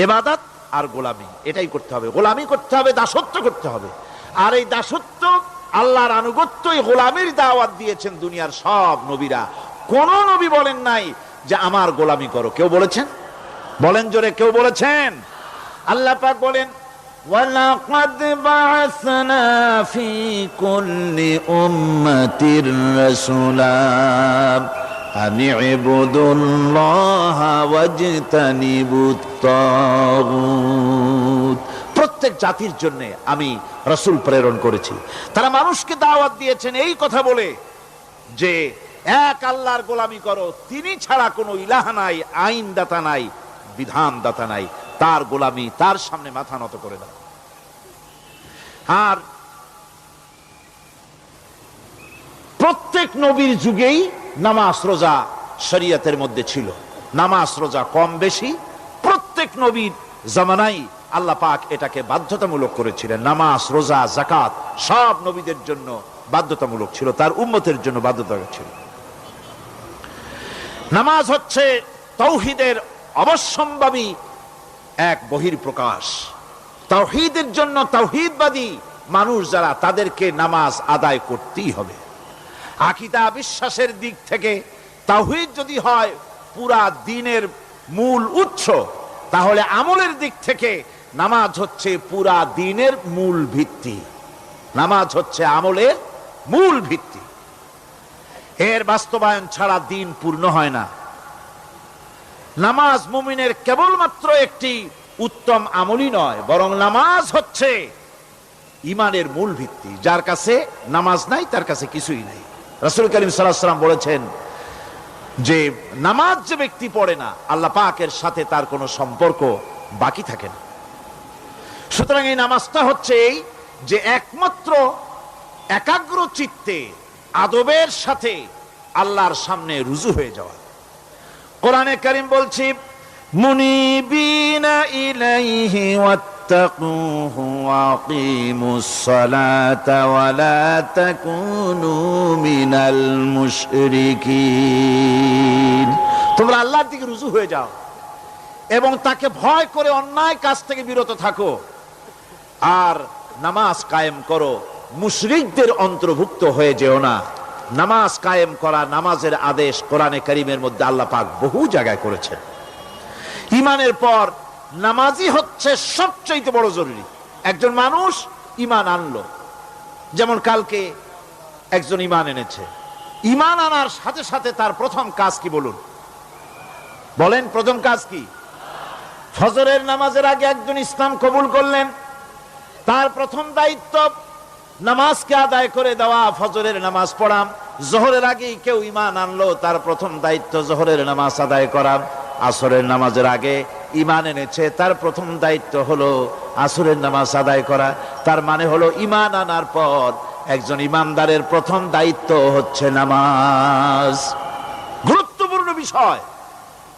ইবাদত আর গোলামি এটাই করতে হবে, গোলামি করতে হবে, দাসত্ব করতে হবে। আর এই দাসত্ব, আল্লাহর আনুগত্য, এই গোলামির দাওয়াত দিয়েছেন দুনিয়ার সব নবীরা। কোন নবী বলেন নাই যে আমার গোলামি করো। কেউ বলেছেন? বলেন জোরে, কেউ বলেছেন? আল্লাহ পাক বলেন, ওয়ালাকাদ বা'আসনা ফি কুল্লি উম্মাতির রাসূলা আন ইবুদুল্লাহা ওয়াজতানিবুত তাগুত। প্রত্যেক জাতির জন্য আমি রাসূল প্রেরণ করেছি, তারা মানুষকে দাওয়াত দিয়েছেন এই কথা বলে যে এক আল্লাহর গোলামি করো, তিনি ছাড়া কোনো ইলাহ নাই, আইন দাতা নাই, বিধান দাতা নাই, তার গোলামি, তার সামনে মাথা নত করে দাও। আর প্রত্যেক নবীর যুগেই নামাজ রোজা শরীয়তের মধ্যে ছিল। নামাজ রোজা কম বেশি প্রত্যেক নবীর জামানায় আল্লাহ পাক এটাকে বাধ্যতামূলক করেছিলেন। নামাজ, রোজা, যাকাত সব নবীদের জন্য বাধ্যতামূলক ছিল, তার উম্মতের জন্য বাধ্যতামূলক ছিল। নামাজ হচ্ছে তাওহীদের অবশ্যম্ভাবী এক বহির্প্রকাশ। তাওহীদের জন্য তাওহীদবাদী মানুষ যারা, তাদেরকে নামাজ আদায় করতেই হবে। আকীদা বিশ্বাসের দিক থেকে তাওহীদ যদি হয় পুরা দ্বীনের মূল উৎস, তাহলে আমলের দিক থেকে নামাজ হচ্ছে পুরা দ্বীনের মূল ভিত্তি। নামাজ হচ্ছে আমলের মূল ভিত্তি। এর বাস্তবায়ন ছাড়া দ্বীন পূর্ণ হয় না। নামাজ মুমিনের কেবলমাত্র একটি উত্তম আমলই নয়, বরং নামাজ হচ্ছে ঈমানের মূল ভিত্তি। যার কাছে নামাজ নাই তার কাছে কিছুই নাই। রাসূল করিম সাল্লাল্লাহু আলাইহি ওয়াসাল্লাম বলেছেন যে নামাজ যে ব্যক্তি পড়ে না, আল্লাহ পাকের সাথে তার কোনো সম্পর্ক বাকি থাকে না। সুতরাং এই নামাজটা হচ্ছে এই যে একমাত্র একাগ্র চিত্তে আদবের সাথে আল্লাহর সামনে রুজু হয়ে যাওয়া। কোরআনে কারীম বলছে মুনিবিনা ইলাইহি واتقوه وأقيموا الصلاة ولا تكونوا من المشركين তোমরা আল্লাহর দিকে রুজু হয়ে যাও এবং তাকে ভয় করে অন্যায় কাজ থেকে বিরত থাকো আর নামাজ কায়েম করো, মুশরিকদের অন্তর্ভুক্ত হয়ে যেও না। নামাজ কায়েম করা, নামাজের আদেশ কোরআনে কারীমের মধ্যে আল্লাহ পাক বহু জায়গায় করেছেন। ঈমানের পর নামাজই হচ্ছে সবচেয়ে বড় জরুরি। একজন মানুষ ঈমান আনলো, যেমন কালকে একজন ঈমান এনেছে, ঈমান আনার সাথে সাথে তার প্রথম কাজ কি বলুন? বলেন প্রথম কাজ কি? ফজরের নামাজের আগে একজন ইসলাম কবুল করলেন, তার প্রথম দায়িত্ব নামাজকে আদায় করে দেওয়া, ফজরের নামাজ পড়াম। জোহরের আগেই কেউ ঈমান আনলো, তার প্রথম দায়িত্ব জোহরের নামাজ আদায় করা। আসরের নামাজের আগে ঈমান এনেছে, তার প্রথম দায়িত্ব হলো আসরের নামাজ আদায় করা। তার মানে হলো ঈমান আনার পর একজন ঈমানদারের প্রথম দায়িত্ব হচ্ছে নামাজ। গুরুত্বপূর্ণ বিষয়,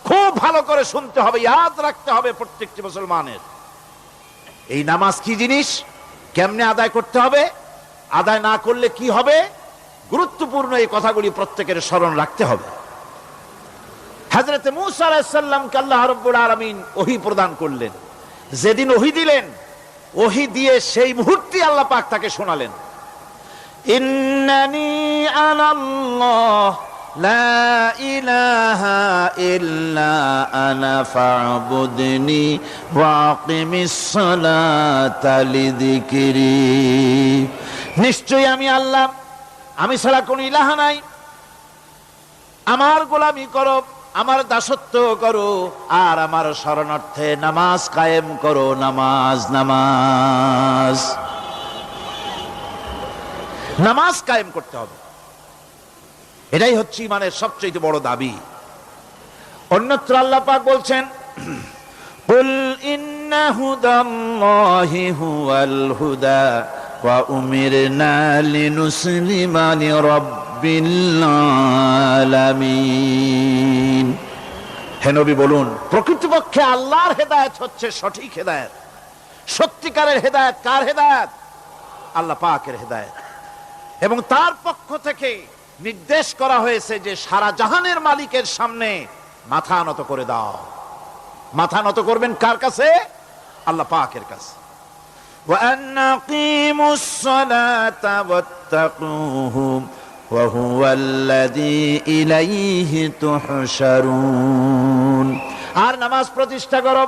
খুব ভালো করে শুনতে হবে, ইয়াদ রাখতে হবে প্রত্যেকটি মুসলমানের। এই নামাজ কি জিনিস, কেমনে আদায় করতে হবে, আদায় না করলে কি হবে, গুরুত্বপূর্ণ এই কথাগুলি প্রত্যেকের স্মরণ রাখতে হবে। হযরত মূসা আলাইহিস সালামকে আল্লাহ রাব্বুল আলামিন ওহী প্রদান করলেন। যেদিন ওহী দিলেন, ওহী দিয়ে সেই মুহূর্তে আল্লাহ পাক তাকে শোনালেন, ইন্নানি আনাল্লাহ লা ইলাহা ইল্লা আনা ফা'বুদনি ওয়া আকিমিস সালাতা লিযিকরি। নিশ্চয়ই আমি আল্লাহ, আমি ছাড়া কোনো ইলাহ নাই, আমার গোলামি করো, আমার দাসত্ব করো, আর আমার শরণার্থে নামাজ কায়েম করো। নামাজ নামাজ নামাজ কায়েম করতে হবে, এটাই হচ্ছে ইমানের সবচেয়ে বড় দাবি। অন্যত্র আল্লাহ পাক বলছেন, কুল ইন্না হুদাল্লাহি হুয়াল হুদা ওয়া উমিরনা লিনুসলিমা লিরাব্বিল আলামিন। হে নবী বলুন, প্রকৃতপক্ষে আল্লাহর হেদায়েত হচ্ছে সঠিক হেদায়েত। সত্যিকারের হেদায়েত কার হেদায়েত? আল্লাহ পাকের হেদায়েত। এবং তার পক্ষ থেকে নির্দেশ করা হয়েছে যে সারা জাহানের মালিকের সামনে মাথা নত করে দাও। মাথা নত করবেন কার কাছে? আল্লাহ পাকের কাছে। ওয়া আনাকিমুস সালাতা ওয়াত্তাকুহু ওয়া হুয়াল্লাযী ইলাইহি তুহশারুন। আর নামাজ প্রতিষ্ঠা করো,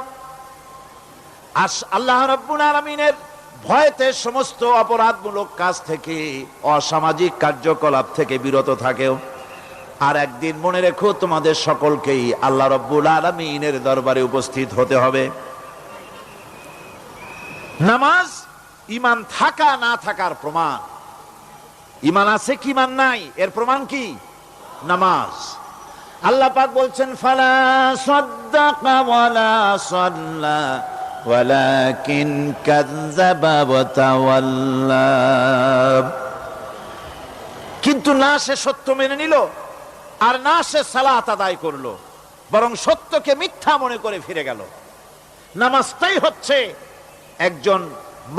আল্লাহ রাব্বুল আলামিনের ভয়তে সমস্ত অপরাধমূলক কাজ থেকে, অসামাজিক কার্যকলাপ থেকে বিরত থাকেও। আর একদিন মনে রেখো, তোমাদের সকলকেই আল্লাহ রাব্বুল আলামিনের দরবারে উপস্থিত হতে হবে। নামাজ ঈমান থাকা না থাকার প্রমাণ। ঈমান আছে কি ঈমান নাই এর প্রমাণ কি? নামাজ। আল্লাহ পাক বলছেন, ফালা সাদ্দাকা ওয়ালা সাল্লা ওয়ালাকিন কাযযাবা ওয়া তাওয়াল্লা। কিন্তু না সে সত্য মেনে নিল, আর না সে সালাত আদায় করলো, বরং সত্যকে মিথ্যা মনে করে ফিরে গেল। নামাজটাই হচ্ছে একজন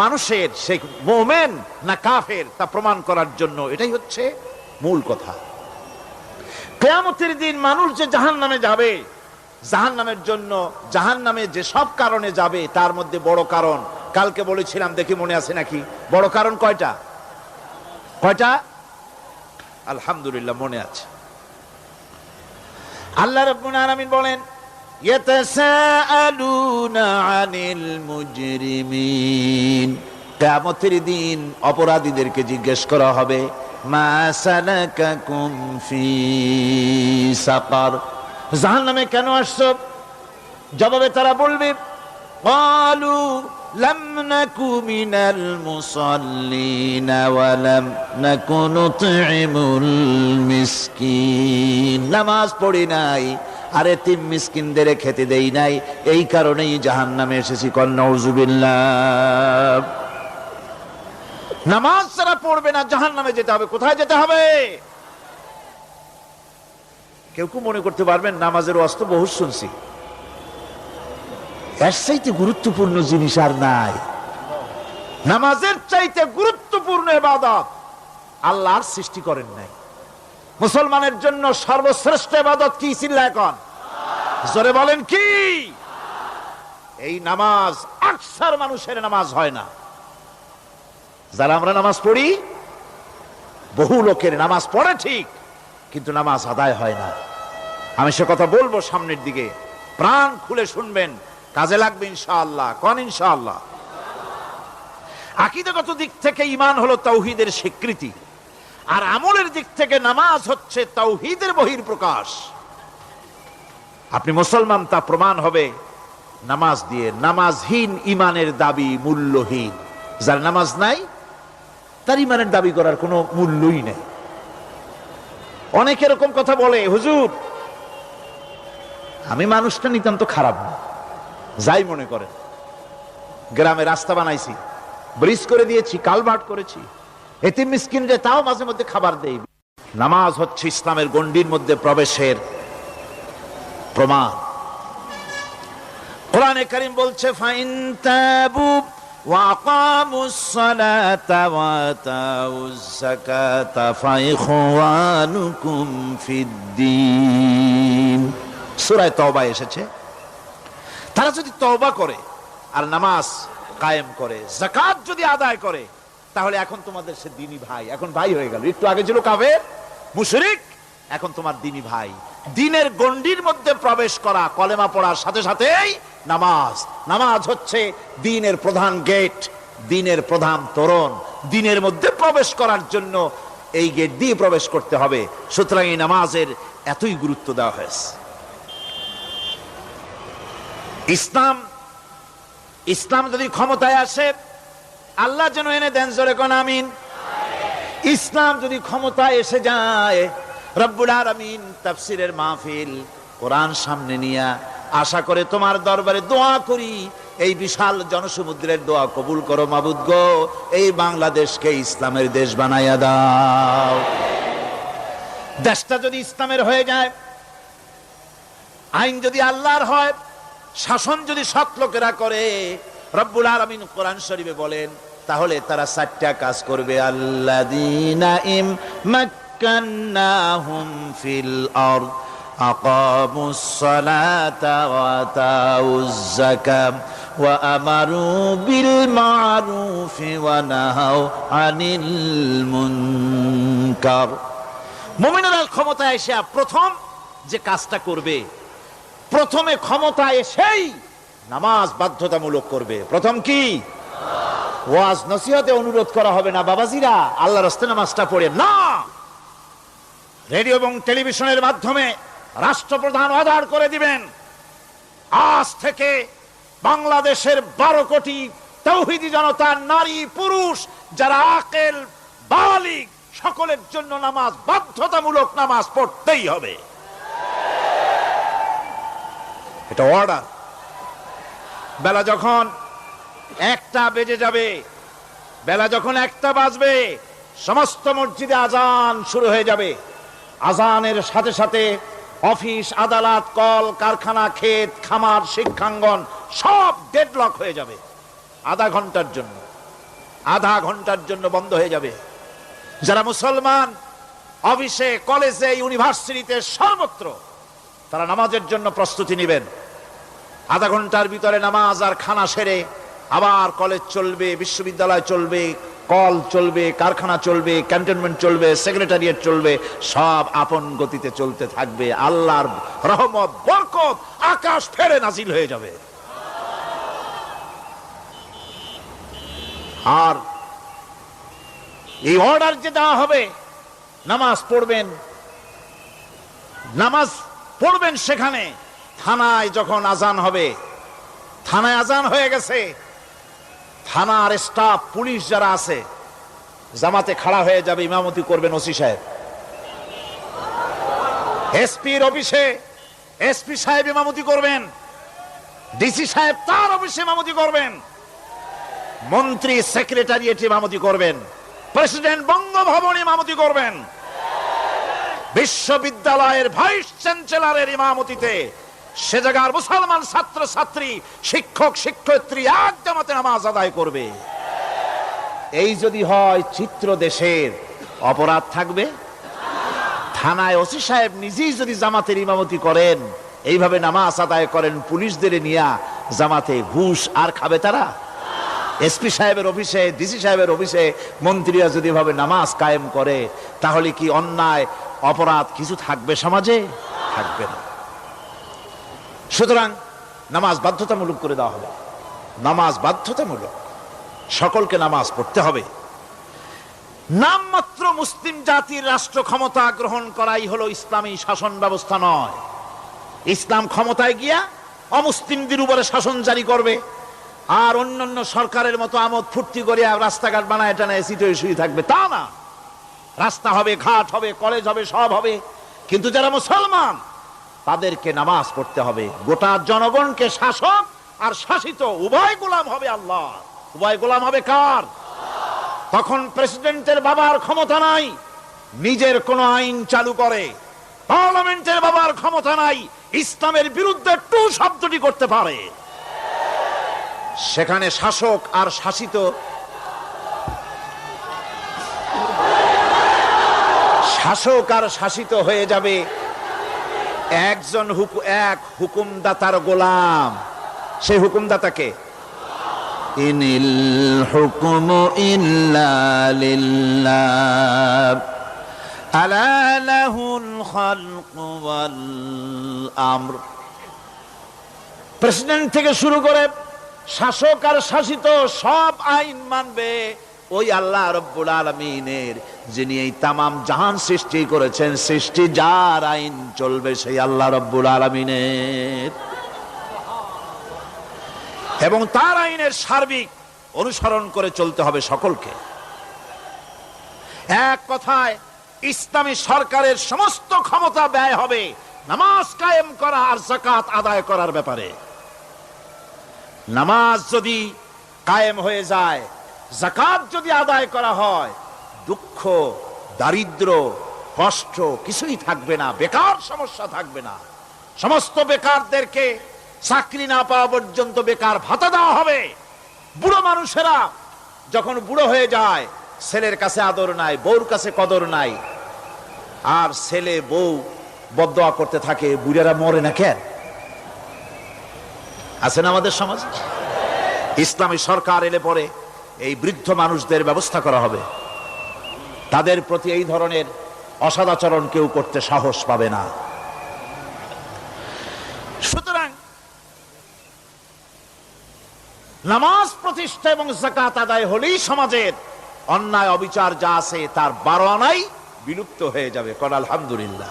মানুষের, সে মুমিন না কাফের তা প্রমাণ করার জন্য, এটাই হচ্ছে মূল কথা। কিয়ামতের দিন মানুষ যে জাহান্নামে যাবে, জাহান্নামের জন্য, জাহান্নামে যে সব কারণে যাবে তার মধ্যে বড় কারণ কালকে বলেছিলাম, দেখি মনে আছে নাকি? বড় কারণ কয়টা? কয়টা? আলহামদুলিল্লাহ মনে আছে। আল্লাহ রাব্বুল আলামিন বলেন, ইয়াতাসাআলুনা আনিল মুজরিমিন। কিয়ামতের দিন অপরাধীদেরকে জিজ্ঞেস করা হবে, মা সালাকাকুম ফি সাকার, জাহান্নামে কেন আসছো? জবাবে তারা বলবে, ক্বালু লাম নাকু মিনাল মুসাল্লিনা ওয়া লাম নাকু নুতঈমুল মিসকিন। নামাজ পড়ি নাই, আর এতিম মিসকিনদের খেতে দেই নাই, এই কারণেই জাহান্নামে এসেছি। কল নাউযুবিল্লাহ। নামাজ যারা পড়বে না জাহান্নামে যেতে হবে। কোথায় যেতে হবে? কেউ কেউ মনে করতে পারবেন নামাজের ওয়াজ তো বহু শুনছি, এর চাইতে গুরুত্বপূর্ণ জিনিস আর নাই। নামাজের চাইতে গুরুত্বপূর্ণ ইবাদত আল্লাহর সৃষ্টি করেন নাই। মুসলমানের জন্য সর্বশ্রেষ্ঠ ইবাদত কি? চিল্লা এখন জোরে বলেন কি? এই নামাজ আকসার মানুষের নামাজ হয় না। যারা আমরা নামাজ পড়ি, বহু লোকের নামাজ পড়ে ঠিক, কিন্তু নামাজ আদায় হয় না। আমি সে কথা বলবো সামনের দিকে, প্রাণ খুলে শুনবেন, কাজে লাগবে ইনশাআল্লাহ। কোন ইনশাআল্লাহ? আকীদাগত দিক থেকে ঈমান হলো তাওহীদের স্বীকৃতি, আর আমলের দিক থেকে নামাজ হচ্ছে তাওহীদের বহিঃপ্রকাশ। আপনি মুসলমান তা প্রমাণ হবে নামাজ দিয়ে। নামাজহীন ঈমানের দাবি মূল্যহীন। যার নামাজ নাই তার ঈমানের দাবি করার কোনো মূল্যই নেই। অনেক এরকম কথা বলে, হুজুর আমি মানুষটা নিতান্ত খারাপ না, যাই মনে করেন, গ্রামে রাস্তা বানাইছি, ব্রিজ করে দিয়েছি, কালভার্ট করেছি, এতিম মিসকিনরে তাও মাঝে মধ্যে খাবার দেই। নামাজ হচ্ছে ইসলামের গণ্ডির মধ্যে প্রবেশের প্রমাণ। কোরআনে কারীম বলছে, ফাইন তাবু ওয়া আকামুস সালাতা ওয়া আতাউজ যাকাতা ফাইখওয়ানুকুম ফিদ্দীন। সূরা তওবা এসেছে। তারা যদি তওবা করে আর নামাজ কায়েম করে, যাকাত যদি আদায় করে, তাহলে এখন তোমাদের সে দ্বীনি ভাই, এখন ভাই হয়ে গেল। একটু আগে ছিল কাফের মুশরিক, এখন তোমার দ্বীনি ভাই। দ্বীনের গণ্ডির মধ্যে প্রবেশ করা কলেমা পড়ার সাথে সাথেই নামাজ। নামাজ হচ্ছে দ্বীনের প্রধান গেট, দ্বীনের প্রধান তোরণ। দ্বীনের মধ্যে প্রবেশ করার জন্য এই গেট দিয়ে প্রবেশ করতে হবে। সুতরাং এই নামাজের এতই গুরুত্ব দেওয়া হয়েছে। ইসলাম যদি ক্ষমতায় আসে, আল্লাহ যেন এনে দেন, জোরে কোন আমিন। ইসলাম যদি ক্ষমতায় এসে যায়, রব্বুল আলামিন তাফসীরের মাহফিল, কোরআন সামনে নিয়ে আশা করে তোমার দরবারে দোয়া করি, এই বিশাল জনসমুদ্রের দোয়া কবুল করো মাবুদ গো, এই বাংলাদেশকে ইসলামের দেশ বানাইয়া দাও। দেশটা যদি ইসলামের হয়ে যায়, আইন যদি আল্লাহর হয়, শাসন যদি সৎ লোকেরা করে, রব্বুল আলামিন কোরআন শরীফে বলেন, তাহলে তারা 4টা কাজ করবে। আল্লাযীনা মাক্কান্নাহুম ফিল আরদ আকামুস সালাতা ওয়া আতাউজ যাকাত ওয়া আমারু বিল মা'রুফি ওয়া নাহাউ আনিল মুনকার। মুমিনরা ক্ষমতায় এসে প্রথম যে কাজটা করবে, প্রথমে ক্ষমতা এসেই নামাজ বাধ্যতামূলক করবে। প্রথম কি? ওয়াজ নসিহতে অনুরোধ করা হবে না, বাবাজিরা আল্লাহর রাস্তায় নামাজটা পড়ে না। রেডিও এবং টেলিভিশনের মাধ্যমে রাষ্ট্রপ্রধান অর্ডার করে দিবেন, আজ থেকে বাংলাদেশের 12 কোটি তাওহীদি জনতা, নারী পুরুষ যারা আকেল বালিগ, সকলের জন্য নামাজ বাধ্যতামূলক, নামাজ পড়তেই হবে। এটা অর্ডার। বেলা যখন 1টা বেজে যাবে, বেলা যখন 1টা বাজবে, সমস্ত মসজিদে আজান শুরু হয়ে যাবে। আজানের সাথে সাথে অফিস, আদালত, কল কারখানা, ক্ষেত খামার, শিক্ষাঙ্গন সব ডেডলক হয়ে যাবে। আধা ঘন্টার জন্য বন্ধ হয়ে যাবে। যারা মুসলমান অফিসে, কলেজে, ইউনিভার্সিটিতে, সর্বত্র তারা নামাজের জন্য প্রস্তুতি নেবেন। আধা ঘন্টার ভিতরে নামাজ আর খানা সেরে আবার কলেজ চলবে, বিশ্ববিদ্যালয় চলবে, কল চলবে, কারখানা চলবে, ক্যান্টনমেন্ট চলবে, সেক্রেটারিয়েট চলবে, সব আপন গতিতে চলতে থাকবে। আল্লাহর রহমত, বরকত আকাশ ফেরে নাজিল হয়ে যাবে। আর এই অর্ডার যে দেওয়া হবে, নামাজ পড়বেন, সেখানে থানায় যখন আজান হবে, থানায় আজান হয়ে গেছে, থানার স্টাফ, পুলিশ যারা আছে জামাতে খাড়া হয়ে যাবে, ইমামতি করবেন ওসি সাহেব। এসপির অফিসে এসপি সাহেব ইমামতি করবেন, ডিসি সাহেব তার অফিসে ইমামতি করবেন, মন্ত্রী সেক্রেটারিয়েট ইমামতি করবেন, প্রেসিডেন্ট বঙ্গভবন ইমামতি করবেন, বিশ্ববিদ্যালয়ের ভাইস চ্যান্সেলরের ইমামতিতে সে জায়গার মুসলমান ছাত্র ছাত্রী, শিক্ষক শিক্ষয়িত্রী এক জামাতে নামাজ আদায় করবে। এই যদি হয় চিত্র দেশের, অপরাধ থাকবে? থানায় ওসি সাহেব নিজেই যদি জামাতের ইমামতি করেন, এইভাবে নামাজ আদায় করেন পুলিশদের নিয়ে জামাতে, ঘুষ আর খাবে তারা? এসপি সাহেবের অফিসে, ডিসি সাহেবের অফিসে মন্ত্রীরা যদি এভাবে নামাজ কায়েম করে, তাহলে কি অন্যায় অপরাধ কিছু থাকবে সমাজে? থাকবে না। সুতরাং নামাজ বাধ্যতামূলক করে দেওয়া হবে। নামাজ বাধ্যতামূলক, সকলকে নামাজ পড়তে হবে। নামমাত্র মুসলিম জাতির রাষ্ট্র ক্ষমতা গ্রহণ করাই হলো ইসলামী শাসন ব্যবস্থা নয়। ইসলাম ক্ষমতায় গিয়া অমুসলিমদের উপরে শাসন জারি করবে, আর অন্যান্য সরকারের মতো আমোদ ফুর্তি করে রাস্তাঘাট বানায় টানায় সিটে শুয়ে থাকবে, তা না। রাস্তা হবে, ঘাট হবে, কলেজ হবে, সব হবে, কিন্তু যারা মুসলমান তাদেরকে নামাজ পড়তে হবে। গোটা জনগণকে শাসক আর শাসিত উভয় গোলাম হবে আল্লাহ। উভয় গোলাম হবে কার? তখন প্রেসিডেন্টের বাবার ক্ষমতা নাই নিজের কোন আইন চালু করে, পার্লামেন্টের বাবার ক্ষমতা নাই ইসলামের বিরুদ্ধে টু শব্দটি করতে পারে। সেখানে শাসক আর শাসিত, শাসক আর শাসিত হয়ে যাবে একজন এক হুকুমদাতার গোলাম। সেই হুকুমদাতাকে ইনিল হুকুমু ইল্লা লিল্লাহ আলা লাহুল খালকু ওয়াল আমর। প্রেসিডেন্ট থেকে শুরু করে শাসক আর শাসিত সব আইন মানবে ওই আল্লাহ রব্বুল আলামিনের, যিনি এই তামাম জাহান সৃষ্টি করেছেন। সৃষ্টি যার আইন চলবে সেই আল্লাহ রব্বুল আলামিনের, এবং তার আইনের সার্বিক অনুসরণ করে চলতে হবে সকলকে। এক কথায় ইসলামী সরকারের সমস্ত ক্ষমতা ব্যয় হবে নামাজ কায়েম করা আর যাকাত আদায় করার ব্যাপারে। নামাজ যদি কায়েম হয়ে যায়, যাকাত যদি আদায় করা হয়, দুঃখ, দারিদ্র, কষ্ট কিছুই থাকবে না, বেকার সমস্যা থাকবে না। সমস্ত বেকারদেরকে চাকরি না পাওয়া পর্যন্ত বেকার ভাতা দেওয়া হবে। বুড়ো মানুষেরা যখন বুড়ো হয়ে যায়, ছেলের কাছে আদর নাই, বউর কাছে কদর নাই, আর ছেলে বউ বদদোয়া করতে থাকে, বুড়েরা মরে না কেন? আছে না আমাদের সমাজ? ইসলামী সরকার এলে পরে এই বৃদ্ধ মানুষদের ব্যবস্থা করা হবে। তাদের প্রতি এই ধরনের অসদাচরণ কেউ করতে সাহস পাবে না। সুতরাং নামাজ প্রতিষ্ঠা এবং যাকাত আদায় হলেই সমাজের অন্যায় অবিচার যা আছে তার 12 আনাই বিলুপ্ত হয়ে যাবে। কোন আলহামদুলিল্লাহ।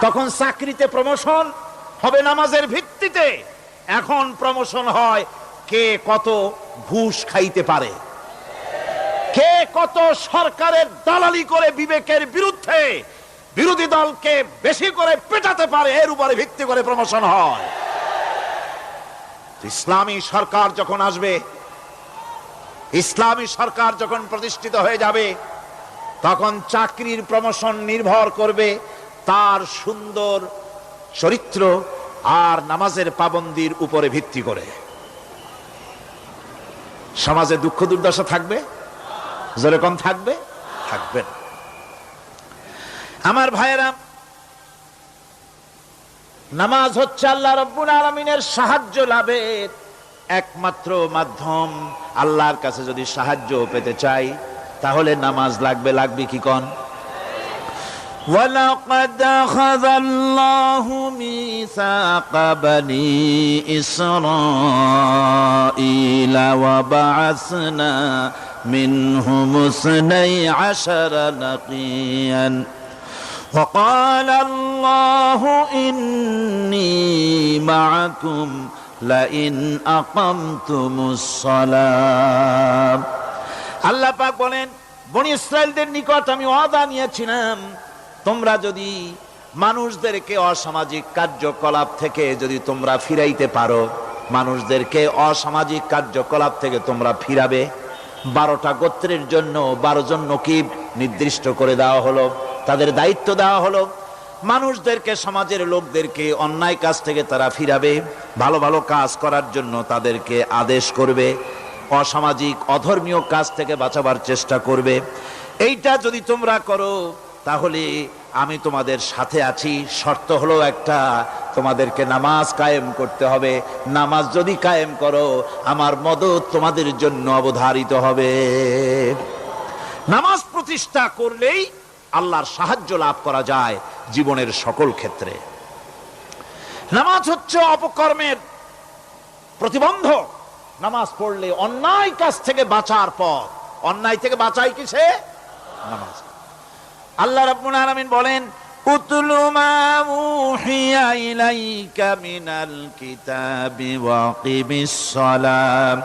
তখন চাকরিতে প্রমোশন হবে নামাজের ভিত্তিতে। এখন প্রমোশন হয় কে কত ঘুষ খাইতে পারে, কে কত সরকারের দালালি করে বিবেকের বিরুদ্ধে বিরোধী দলকে বেশি করে পেটাতে পারে, এর উপরে ভিত্তি করে প্রমোশন হয়। ইসলামী সরকার যখন আসবে, ইসলামী সরকার যখন প্রতিষ্ঠিত হয়ে যাবে, তখন চাকরির প্রমোশন নির্ভর করবে তার সুন্দর চরিত্র আর নামাজের পাবন্দির উপরে ভিত্তি করে। সমাজে দুঃখ দুর্দশা থাকবে? যেরকম থাকবে, থাকবে না। আমার ভাইয়েরা, নামাজ হচ্ছে আল্লাহ রাব্বুল আলামিনের সাহায্য লাভের একমাত্র মাধ্যম। আল্লাহর কাছে যদি সাহায্য পেতে চাই তাহলে নামাজ লাগবে। লাগবে কি কোন? ولقد أخذ الله ميثاق بني إسرائيل وبعثنا منهم 12 نقيا وقال الله إني معكم لئن أقمتم الصلاة। আল্লাহ পাক বলেন, বনি ইসরাইলদের নিকট আমি ওয়াদা নিয়েছিলাম, তোমরা যদি মানুষদেরকে অসামাজিক কার্যকলাপ থেকে যদি তোমরা ফিরাইতে পারো, মানুষদেরকে অসামাজিক কার্যকলাপ থেকে তোমরা ফিরাবে। 12টা গোত্রের জন্য 12 জন নকিব নির্দিষ্ট করে দেওয়া হলো, তাদের দায়িত্ব দেওয়া হলো। মানুষদেরকে, সমাজের লোকদেরকে অন্যায় কাজ থেকে তারা ফিরাবে, ভালো ভালো কাজ করার জন্য তাদেরকে আদেশ করবে, অসামাজিক অধর্মীয় কাজ থেকে বাঁচাবার চেষ্টা করবে। এইটা যদি তোমরা করো তাহলে আমি তোমাদের সাথে আছি। শর্ত হলো একটা, তোমাদেরকে নামাজ কায়েম করতে হবে। নামাজ যদি কায়েম করো আমার মদদ তোমাদের জন্য অবধারিত হবে। নামাজ প্রতিষ্ঠা করলেই আল্লাহর সাহায্য লাভ করা যায় জীবনের সকল ক্ষেত্রে। নামাজ হচ্ছে অপকর্মের প্রতিবন্ধক। নামাজ পড়লে অন্যায় কাজ থেকে বাঁচার পথ। অন্যায় থেকে বাঁচাই কিসে? নামাজ। আল্লাহ রাব্বুল আলামিন বলেন, উতলু মা উহিয়া ইলাইকা মিনাল কিতাবি ওয়াকিমিস সালাম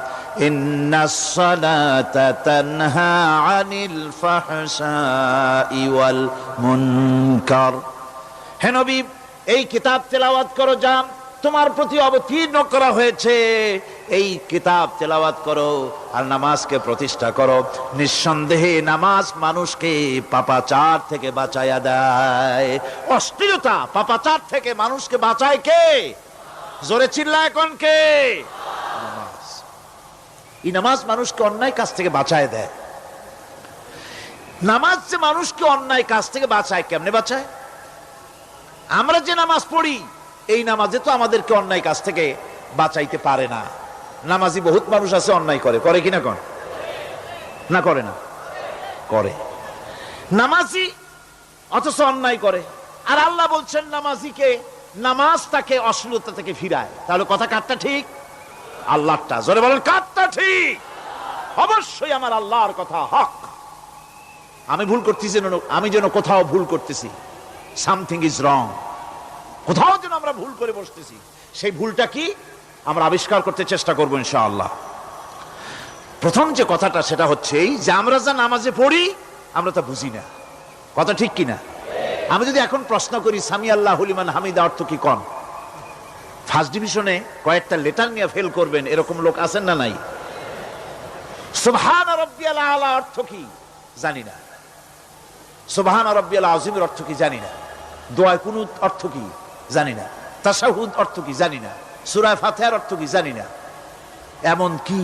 ইন্নাস সালাতা তানহা আনিল ফাহশাই ওয়াল মুনকার। হে নবী, এই কিতাব তেলাওয়াত করো, যা তোমার প্রতি অবতীর্ণ করা হয়েছে, এই কিতাব তেলাওয়াত করো আর নামাজকে প্রতিষ্ঠা করো। নিঃসন্দেহে নামাজ মানুষকে পাপাচার থেকে বাঁচায়া দেয়। অশ্লীলতা, পাপাচার থেকে মানুষকে বাঁচায় কে? জোরে চিল্লায় কোন কে? নামাজ। এই নামাজ মানুষকে অন্যায় কাজ থেকে বাঁচায় দেয়। নামাজ যে মানুষকে অন্যায় কাজ থেকে বাঁচায়, কেমনে বাঁচায়? আমরা যে নামাজ পড়ি, এই নামাজে তো আমাদেরকে অন্যায় কাজ থেকে বাঁচাইতে পারে না। নামাজি বহুত মানুষ আছে অন্যায় করে, করে কিনা কোন? না করে না? করে। নামাজি অথচ অন্যায় করে। আর আল্লাহ বলছেন নামাজিকে, নামাজ তাকে অশ্লীলতা থেকে ফিরায়। তাহলে কথা কারটা ঠিক? আল্লাহরটা। জোরে বলেন, কারটা ঠিক? অবশ্যই আমার আল্লাহর কথা হক। আমি ভুল করতেছি, আমি যেন কোথাও ভুল করতেছি, সামথিং ইজ রং, কোথাও যেন আমরা ভুল করে বসতেছি, সেই ভুলটা কি আমরা আবিষ্কার করতে চেষ্টা করবো ইনশাআল্লাহ। প্রথম যে কথাটা সেটা হচ্ছে এই যে আমরা যা নামাজে পড়ি আমরা তা বুঝি না। কথা ঠিক কিনা? আমি যদি এখন প্রশ্ন করি সামি আল্লাহু লিমান হামিদা অর্থ কি কোন? ফার্স্ট ডিভিশনে কয়েকটা লেটার নিয়ে ফেল করবেন এরকম লোক আছেন না নাই? সুবহান রাব্বিয়াল আলা অর্থ কি জানি না। সুবহান রাব্বিয়াল আযীমের অর্থ কি জানি না। দোয়া কুনুত অর্থ কি জানি না। তাশাহুদ অর্থ কি জানি না। সূরা ফাতিহার অর্থ কি জানি না। এমন কি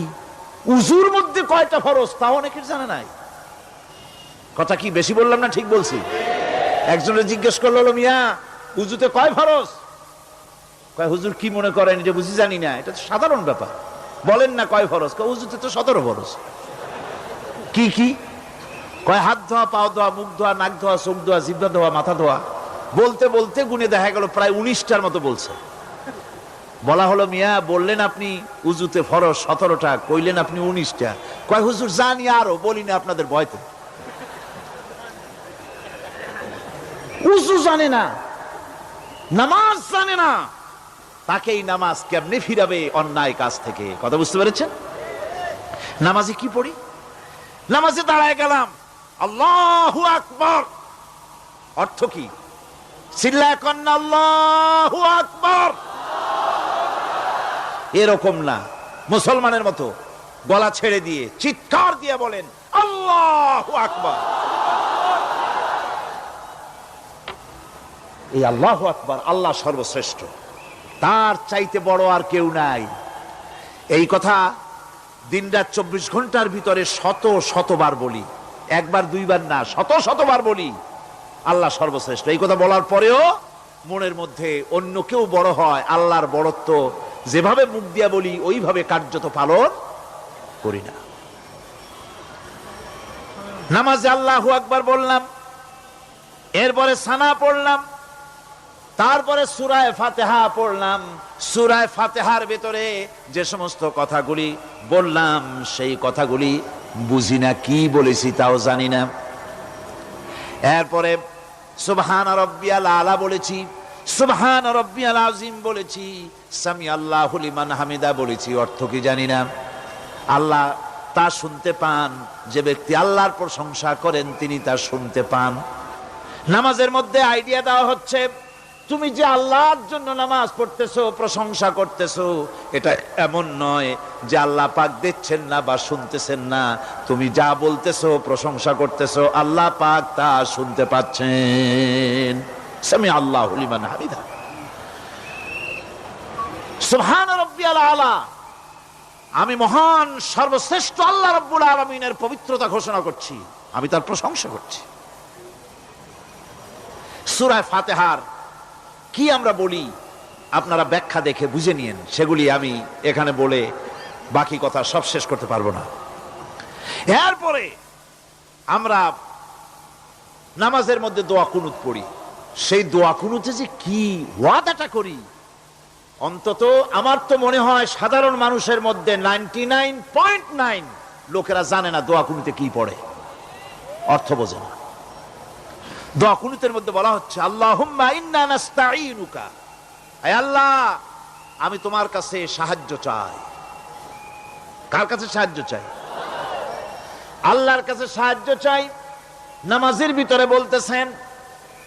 উযুর মধ্যে কয়টা ফরজ তাও অনেকের জানা নাই। কথা কি বেশি বললাম না ঠিক বলছি? একজনের জিজ্ঞেস করলো, মিয়া উযুতে কয় ফরজ? কয় হুজুর কি মনে করেন যে বুঝি জানি না? এটা তো সাধারণ ব্যাপার, বলেন না কয় ফরজ? কয় উযুতে তো 17 ফরজ। কি কি? কয় হাত ধোয়া, পাও ধোয়া, মুখ ধোয়া, নাক ধোয়া, চোখ ধোয়া, জিহ্বা ধোয়া, মাথা ধোয়া। বলতে বলতে গুনে দেখা গেল প্রায় 19টার মতো বলছে। বলা হলো, মিয়া বললেন আপনি উযুতে ফরজ 17টা, কইলেন আপনি 19টা। কয় হুজুর জানি আরো, বলি না আপনাদের ভয়তে। উযু জানে না, নামাজ জানে না, তাকে এই নামাজ কেমনে ফিরাবে অন্যায় কাজ থেকে? কথা বুঝতে পেরেছেন? নামাজে কি পড়ি? নামাজে দাঁড়ায় গেলাম, আল্লাহু আকবার অর্থ কি? চিল্লায় কন্না আল্লাহু আকবার। এরকম না, মুসলমানের মতো গলা ছেড়ে দিয়ে চিৎকার দিয়ে বলেন আল্লাহু আকবার। এই আল্লাহু আকবার, আল্লাহ সর্বশ্রেষ্ঠ, তার চাইতে বড় আর কেউ নাই। এই কথা দিনরাত 24 ঘন্টার ভিতরে শত শতবার বলি, একবার দুইবার না, শত শতবার বলি আল্লাহ সর্বশ্রেষ্ঠ। এই কথা বলার পরেও মনের মধ্যে অন্য কেউ বড় হয়, আল্লাহর বড়ত্ব যেভাবে মুখ দিয়া বলি ওইভাবে কার্যত পালন করি না। নামাজে আল্লাহু আকবার বললাম, এরপরে সানা পড়লাম, তারপরে সূরা ফাতিহা পড়লাম। সূরা ফাতিহার ভিতরে যে সমস্ত কথাগুলি বললাম সেই কথাগুলি বুঝি না, কি বলেছি তাও জানি না। এরপরে সুবহান রাব্বিয়াল আলা বলেছি, সুবহান রাব্বিয়াল আযীম বলেছি, সামি আল্লাহু লিমান হামিদা বলেছি, অর্থ কি জানি না। আল্লাহ তা শুনতে পান, যে ব্যক্তি আল্লাহর প্রশংসা করেন তিনি তা শুনতে পান। নামাজের মধ্যে আইডিয়া দেওয়া হচ্ছে, তুমি যে আল্লাহর জন্য নামাজ পড়তেছো, প্রশংসা করতেছো, এটা এমন নয় যে আল্লাহ পাক দেখছেন না বা শুনতেছেন না। তুমি যা বলতেছো, প্রশংসা করতেছো, আল্লাহ পাক তা শুনতে পাচ্ছেন। সামি আল্লাহু লিমান হামিদা। সুবহান রাব্বিয়াল আলা, আমি মহান সর্বশ্রেষ্ঠ আল্লাহ রাব্বুল আলামিনের পবিত্রতা ঘোষণা করছি, আমি তার প্রশংসা করছি। সূরা ফাতিহার কি আমরা বলি আপনারা ব্যাখ্যা দেখে বুঝে নিয়েন, সেগুলি আমি এখানে বলে বাকি কথা সব শেষ করতে পারবো না। এরপরে আমরা নামাজের মধ্যে দোয়া কুনুত পড়ি। সেই দোয়া কুনুতে যে কি ওয়াদাটা করি, অন্তত আমার তো মনে হয় সাধারণ মানুষের মধ্যে 99.9 লোকেরা জানে না দোয়া কুনুতে কি পড়ে, অর্থ বোঝে না। দোয়া কুনুতের মধ্যে বলা হচ্ছে আল্লাহুম্মা ইন্না নাস্তাঈনুকা, আয় আল্লাহ আমি তোমার কাছে সাহায্য চাই। কার কাছে সাহায্য চাই? আল্লাহর কাছে সাহায্য চাই। নামাজের ভিতরে বলতেছেন,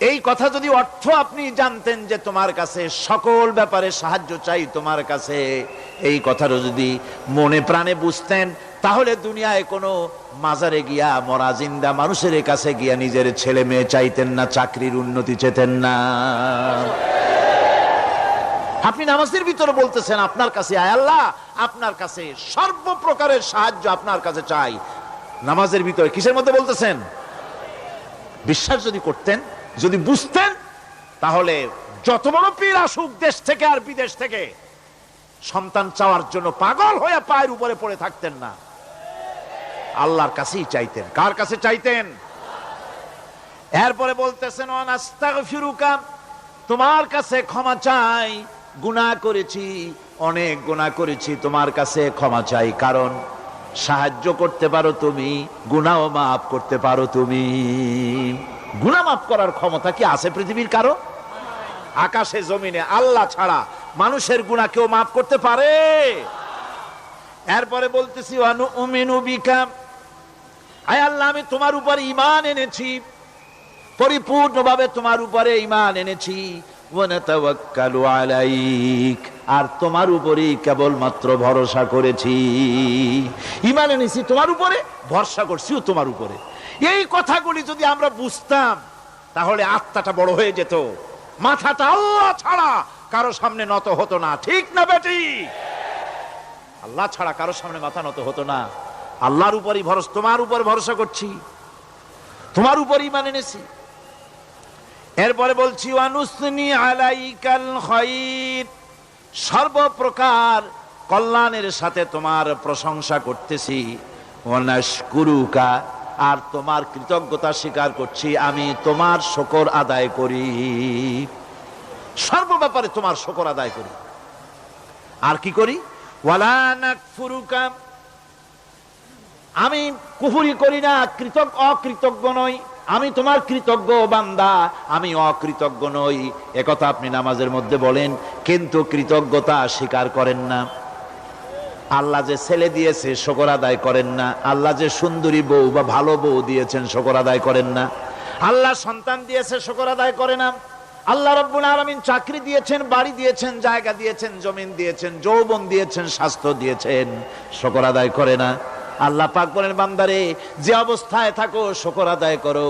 এই কথা যদি অর্থ আপনি জানতেন যে তোমার কাছে সকল ব্যাপারে সাহায্য চাই তোমার কাছে, এই কথাটা যদি মনে প্রাণে বুঝতেন, তাহলে দুনিয়ায় কোনো মাজারে গিয়া মরা জিন্দা মানুষের কাছে গিয়া নিজের ছেলে মেয়ে চাইতেন না, চাকরির উন্নতি চেতেন না। আপনি নামাজের ভিতরে বলতেছেন আপনার কাছে, আয় আল্লাহ আপনার কাছে সর্বপ্রকারের সাহায্য আপনার কাছে চাই। নামাজের ভিতরে কিসের মধ্যে বলতেছেন? বিশ্বাস যদি করতেন, যদি বুঝতেন, তাহলে যত বড় পীর আসুক দেশ থেকে আর বিদেশ থেকে, সন্তান চাওয়ার জন্য পাগল হয়ে পায়ের উপরে পড়ে থাকতেন না, আল্লাহর কাছেই চাইতেন। কার কাছে চাইতেন? এরপরে বলতেছেন আস্তাগফিরুকা, তোমার কাছে ক্ষমা চাই, গুনাহ করেছি, অনেক গুনাহ করেছি, তোমার কাছে ক্ষমা চাই, কারণ সাহায্য করতে পারো তুমি, গুনাহ মাফ করতে পারো তুমি। গুনাহ মাফ করার ক্ষমতা কি আছে পৃথিবীর কারো? আকাশে জমিনে আল্লাহ ছাড়া মানুষের গুনাহ কেউ মাফ করতে পারে? এরপরে বলতেছি ওয়ানুমিনু বিকা, আয় আল্লাহ আমি তোমার উপর ঈমান এনেছি, পরিপূর্ণভাবে তোমার উপরে ঈমান এনেছি। ওয়ানাতাওয়াক্কালু আলাইক, আর তোমার উপরেই কেবলমাত্র ভরসা করেছি। ঈমান এনেছি তোমার উপরে, ভরসা করছিও তোমার উপরে। এই কথাগুলি যদি আমরা বুঝতাম, তাহলে আত্মাটা বড় হয়ে যেত, মাথাটা আল্লাহ ছাড়া কারো সামনে নত হতো না। ঠিক না বেটি? আল্লাহ ছাড়া কারো সামনে মাথা নত হতো না। আল্লাহর উপরই ভরসা, তোমার উপর ভরসা করছি, তোমার উপর ঈমান এনেছি। এরপরে বলছি ওয়ানুসনি আলাইকাল খায়র, সর্বপ্রকার কল্যাণের সাথে তোমার প্রশংসা করতেছি। ওয়ানাশকুরুকা, আর তোমার কৃতজ্ঞতা স্বীকার করছি, আমি তোমার শুকর আদায় করি, সর্ব ব্যাপারে তোমার শুকর আদায় করি। আর কি করি? ওয়ালা নাকফুরুকা, আমি কুফরি করি না, অকৃতজ্ঞ নই, আমি তোমার কৃতজ্ঞ বান্দা, আমি অকৃতজ্ঞ নই। একথা আপনি নামাজের মধ্যে বলেন, কিন্তু কৃতজ্ঞতা স্বীকার করেন না। আল্লাহ যে ছেলে দিয়েছে শুকর আদায় করেন না, আল্লাহ যে সুন্দরী বউ বা ভালো বউ দিয়েছেন শুকর আদায় করেন না, আল্লাহ সন্তান দিয়েছে শুকর আদায় করে না, আল্লাহ রাব্বুল আলামিন চাকরি দিয়েছেন, বাড়ি দিয়েছেন, জায়গা দিয়েছেন, জমিন দিয়েছেন, যৌবন দিয়েছেন, স্বাস্থ্য দিয়েছেন, শুকর আদায় করে না। আল্লাহ পাক বলেন, বান্দারে যে অবস্থায় থাকো শুকর আদায় করো।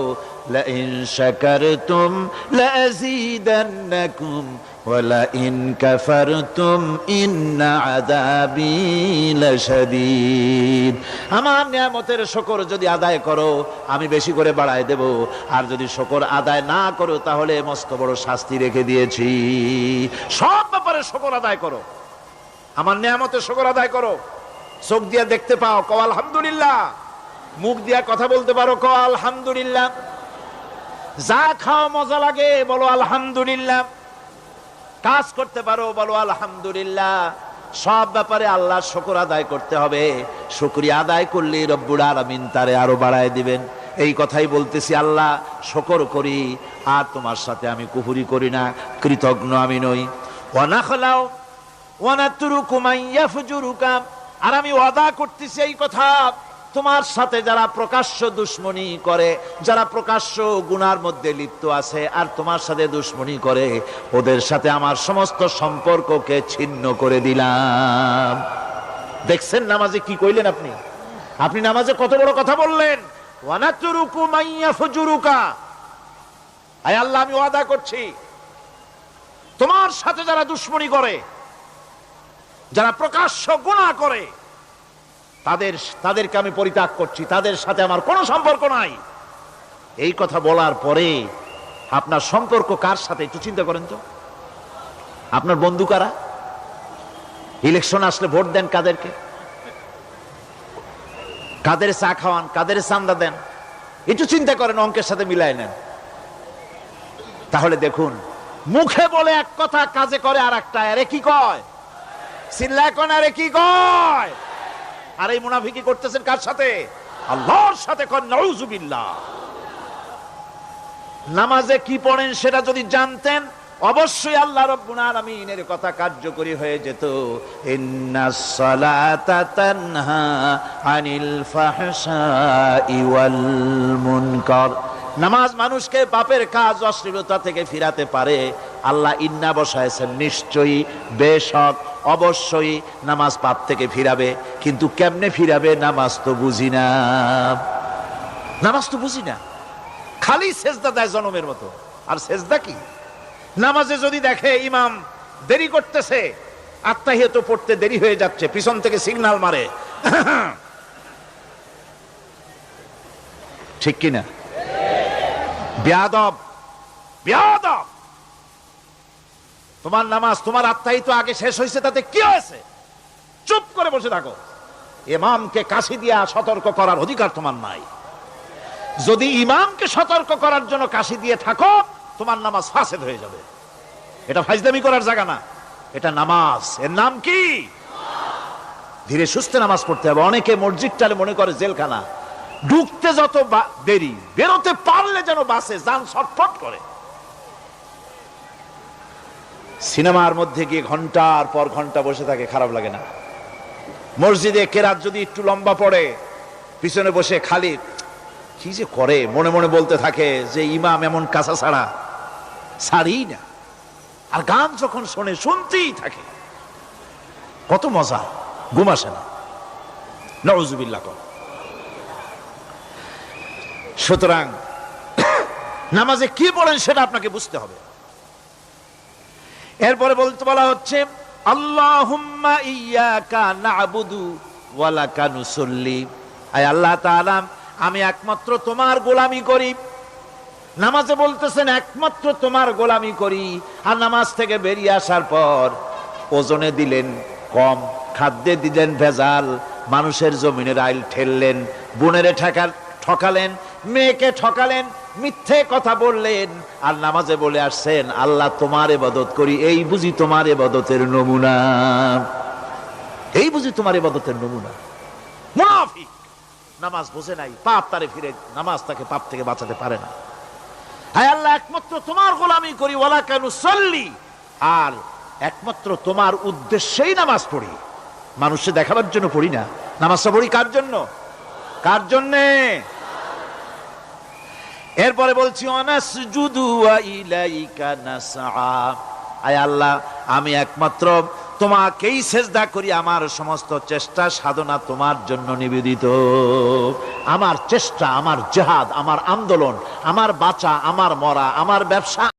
লা ইন শাকারতুম লাযীদান্নাকুম ওয়া লা ইন কাফারতুম ইন্না আযাবী লাশাদীদ। আমার নিয়ামতের শুকর যদি আদায় করো আমি বেশি করে বাড়ায় দেব, আর যদি শুকর আদায় না করো তাহলে মস্ত বড় শাস্তি রেখে দিয়েছি। সব ব্যাপারে শুকর আদায় করো, আমার নিয়ামতের শুকর আদায় করো। চোখ দিয়া দেখতে পাও, কও আলহামদুলিল্লাহ। মুখ দিয়া কথা বলতে পারো, কও আলহামদুলিল্লাহ। যা খাও মজা লাগে, বলো আলহামদুলিল্লাহ। কাজ করতে পারো, বলো আলহামদুলিল্লাহ। সব ব্যাপারে আল্লাহর শুকর আদায় করতে হবে। শুকরিয়া আদায় করলে রব্বুল আলামিন তারে আরো বাড়ায় দিবেন। এই কথাই বলতেছি, আল্লাহ শুকর করি, আর তোমার সাথে আমি কুফরি করি না, কৃতজ্ঞ আমি নই। ওয়া নাখলাউ ওয়া নাতরুকু মান ইয়াফজুরুকা, আর আমি ওয়াদা করতেছি এই কথা, তোমার সাথে যারা প্রকাশ্য দুশ্মনী করে, যারা প্রকাশ্য গুনার মধ্যে লিপ্ত আছে আর তোমার সাথে দুশ্মনী করে, ওদের সাথে আমার সমস্ত সম্পর্ককে ছিন্ন করে দিলাম। দেখছেন নামাজে কি কইলেন আপনি? আপনি নামাজে কত বড় কথা বললেন। ওয়ানাতুরুকু মান ইয়াফজুরুকা, আয় আল্লাহ, আমি ওয়াদা করছি তোমার সাথে যারা দুশ্মনী করে, যারা প্রকাশ্য গুনাহ করে, তাদেরকে আমি পরিত্যাগ করছি, তাদের সাথে আমার কোনো সম্পর্ক নাই। এই কথা বলার পরে আপনার সম্পর্ক কার সাথে একটু চিন্তা করেন তো। আপনার বন্ধু কারা? ইলেকশন আসলে ভোট দেন কাদেরকে? কাদের চা খাওয়ান, কাদের চান্দা দেন? একটু চিন্তা করেন, অঙ্কের সাথে মিলাই নেন। তাহলে দেখুন, মুখে বলে এক কথা, কাজে করে আর একটা। আরে কি কয়? চিল্লায় কোন? আরে কি কয়? আর এই মুনাফিকি করতেছেন কার সাথে? আল্লাহর সাথে। কোন নাউজুবিল্লাহ। নামাজে কি পড়েন সেটা যদি জানতেন, অবশ্যই আল্লাহ রাব্বুল আলামিনের কথা কার্যকরী হয়ে যেত। ইন্নাস সালাতা তানহা আনিল ফাহশাই ওয়াল মুনকার। নামাজ মানুষকে পাপের কাজ, অশ্লীলতা থেকে ফিরাতে পারে। আল্লাহ ইন্না বসায়ছেন, নিশ্চয়ই, বেশক, অবশ্যই নামাজ পাপ থেকে ফিরাবে। কিন্তু কেমনে ফিরাবে নামাজ তো বুঝি না। নামাজ তো বুঝি না, খালি সেজদা দেয় জনমের মতো। আর সেজদা কি? নামাজে যদি দেখে ইমাম দেরি করতেছে, আত্তাহিয়াত পড়তে দেরি হয়ে যাচ্ছে, পিছন থেকে সিগন্যাল মারে, ঠিক কিনা? বেয়াদব, বেয়াদব। তোমার নামাজ, তোমার আত্তাহিয়াত আগে শেষ হয়েছে, তাতে কি হয়েছে? চুপ করে বসে থাকো। ইমামকে কাশি দিয়া সতর্ক করার অধিকার তোমার নাই। যদি ইমামকে সতর্ক করার জন্য কাশি দিয়ে থাকো, তোমার নামাজ ফাসেদ হয়ে যাবে। এটা ফাজলামি করার জায়গা না, এটা নামাজ। এর নাম কি? ধীরে সুস্থে নামাজ পড়তে হবে। অনেকে মসজিদটালে মনে করে জেলখানা, ঢুকতে যত দেরি, বেরোতে পারলে যেন বাসে যান ছটফট করে। সিনেমার মধ্যে গিয়ে ঘন্টার পর ঘন্টা বসে থাকে, খারাপ লাগে না? মসজিদে কেরাত যদি একটু লম্বা পড়ে, পিছনে বসে খালি কি যে করে, মনে মনে বলতে থাকে যে ইমাম এমন কাঁচা ছাড়া ছাড়ি না। আর গান যখন শোনে, শুনতেই থাকে, কত মজা, ঘুম আসে না। নাউজুবিল্লাহ। সুতরাং নামাজে কি পড়েন সেটা আপনাকে বুঝতে হবে। এরপরে বলা হচ্ছে, আল্লাহুম্মা ইয়্যাকা না'বুদু ওয়া লাকা নুসাল্লি। আয় আল্লাহ তাআলা, আমি একমাত্র তোমার গোলামি করি। নামাজে বলতেছেন একমাত্র তোমার গোলামি করি। আর নামাজ থেকে বেরিয়ে আসার পর ওজনে দিলেন কম, খাদ্যে দিলেন ভেজাল, মানুষের জমিনের আইল ঠেললেন, বোনেরে ঠকালেন, মেয়েকে ঠকালেন, মিথ্যে কথা বললেন, আর নামাজে বলে আসছেন আল্লাহ তোমার ইবাদত করি। এই বুঝি তোমার ইবাদতের নমুনা? এই বুঝি তোমার ইবাদতের নমুনা? মুনাফিক। নামাজ বোঝে নাই, পাপ তারে ফিরে, নামাজ তাকে পাপ থেকে বাঁচাতে পারে না। হায় আল্লাহ, একমাত্র তোমার গোলামি করি, ওয়ালা কানু সল্লি, আর একমাত্র তোমার উদ্দেশ্যেই নামাজ পড়ি। মানুষে দেখাবার জন্য পড়ি না, নামাজটা পড়ি কার জন্য? কার জন্যে? এরপরে বলছি, অনাসজুদু ওয়া ইলাইকা নাসআ। আয় আল্লাহ, আমি একমাত্র তোমাকেই সেজদা করি, আমার সমস্ত চেষ্টা সাধনা তোমার জন্য নিবেদিত। আমার চেষ্টা, আমার জিহাদ, আমার আন্দোলন, আমার বাঁচা, আমার মরা, আমার ব্যবসা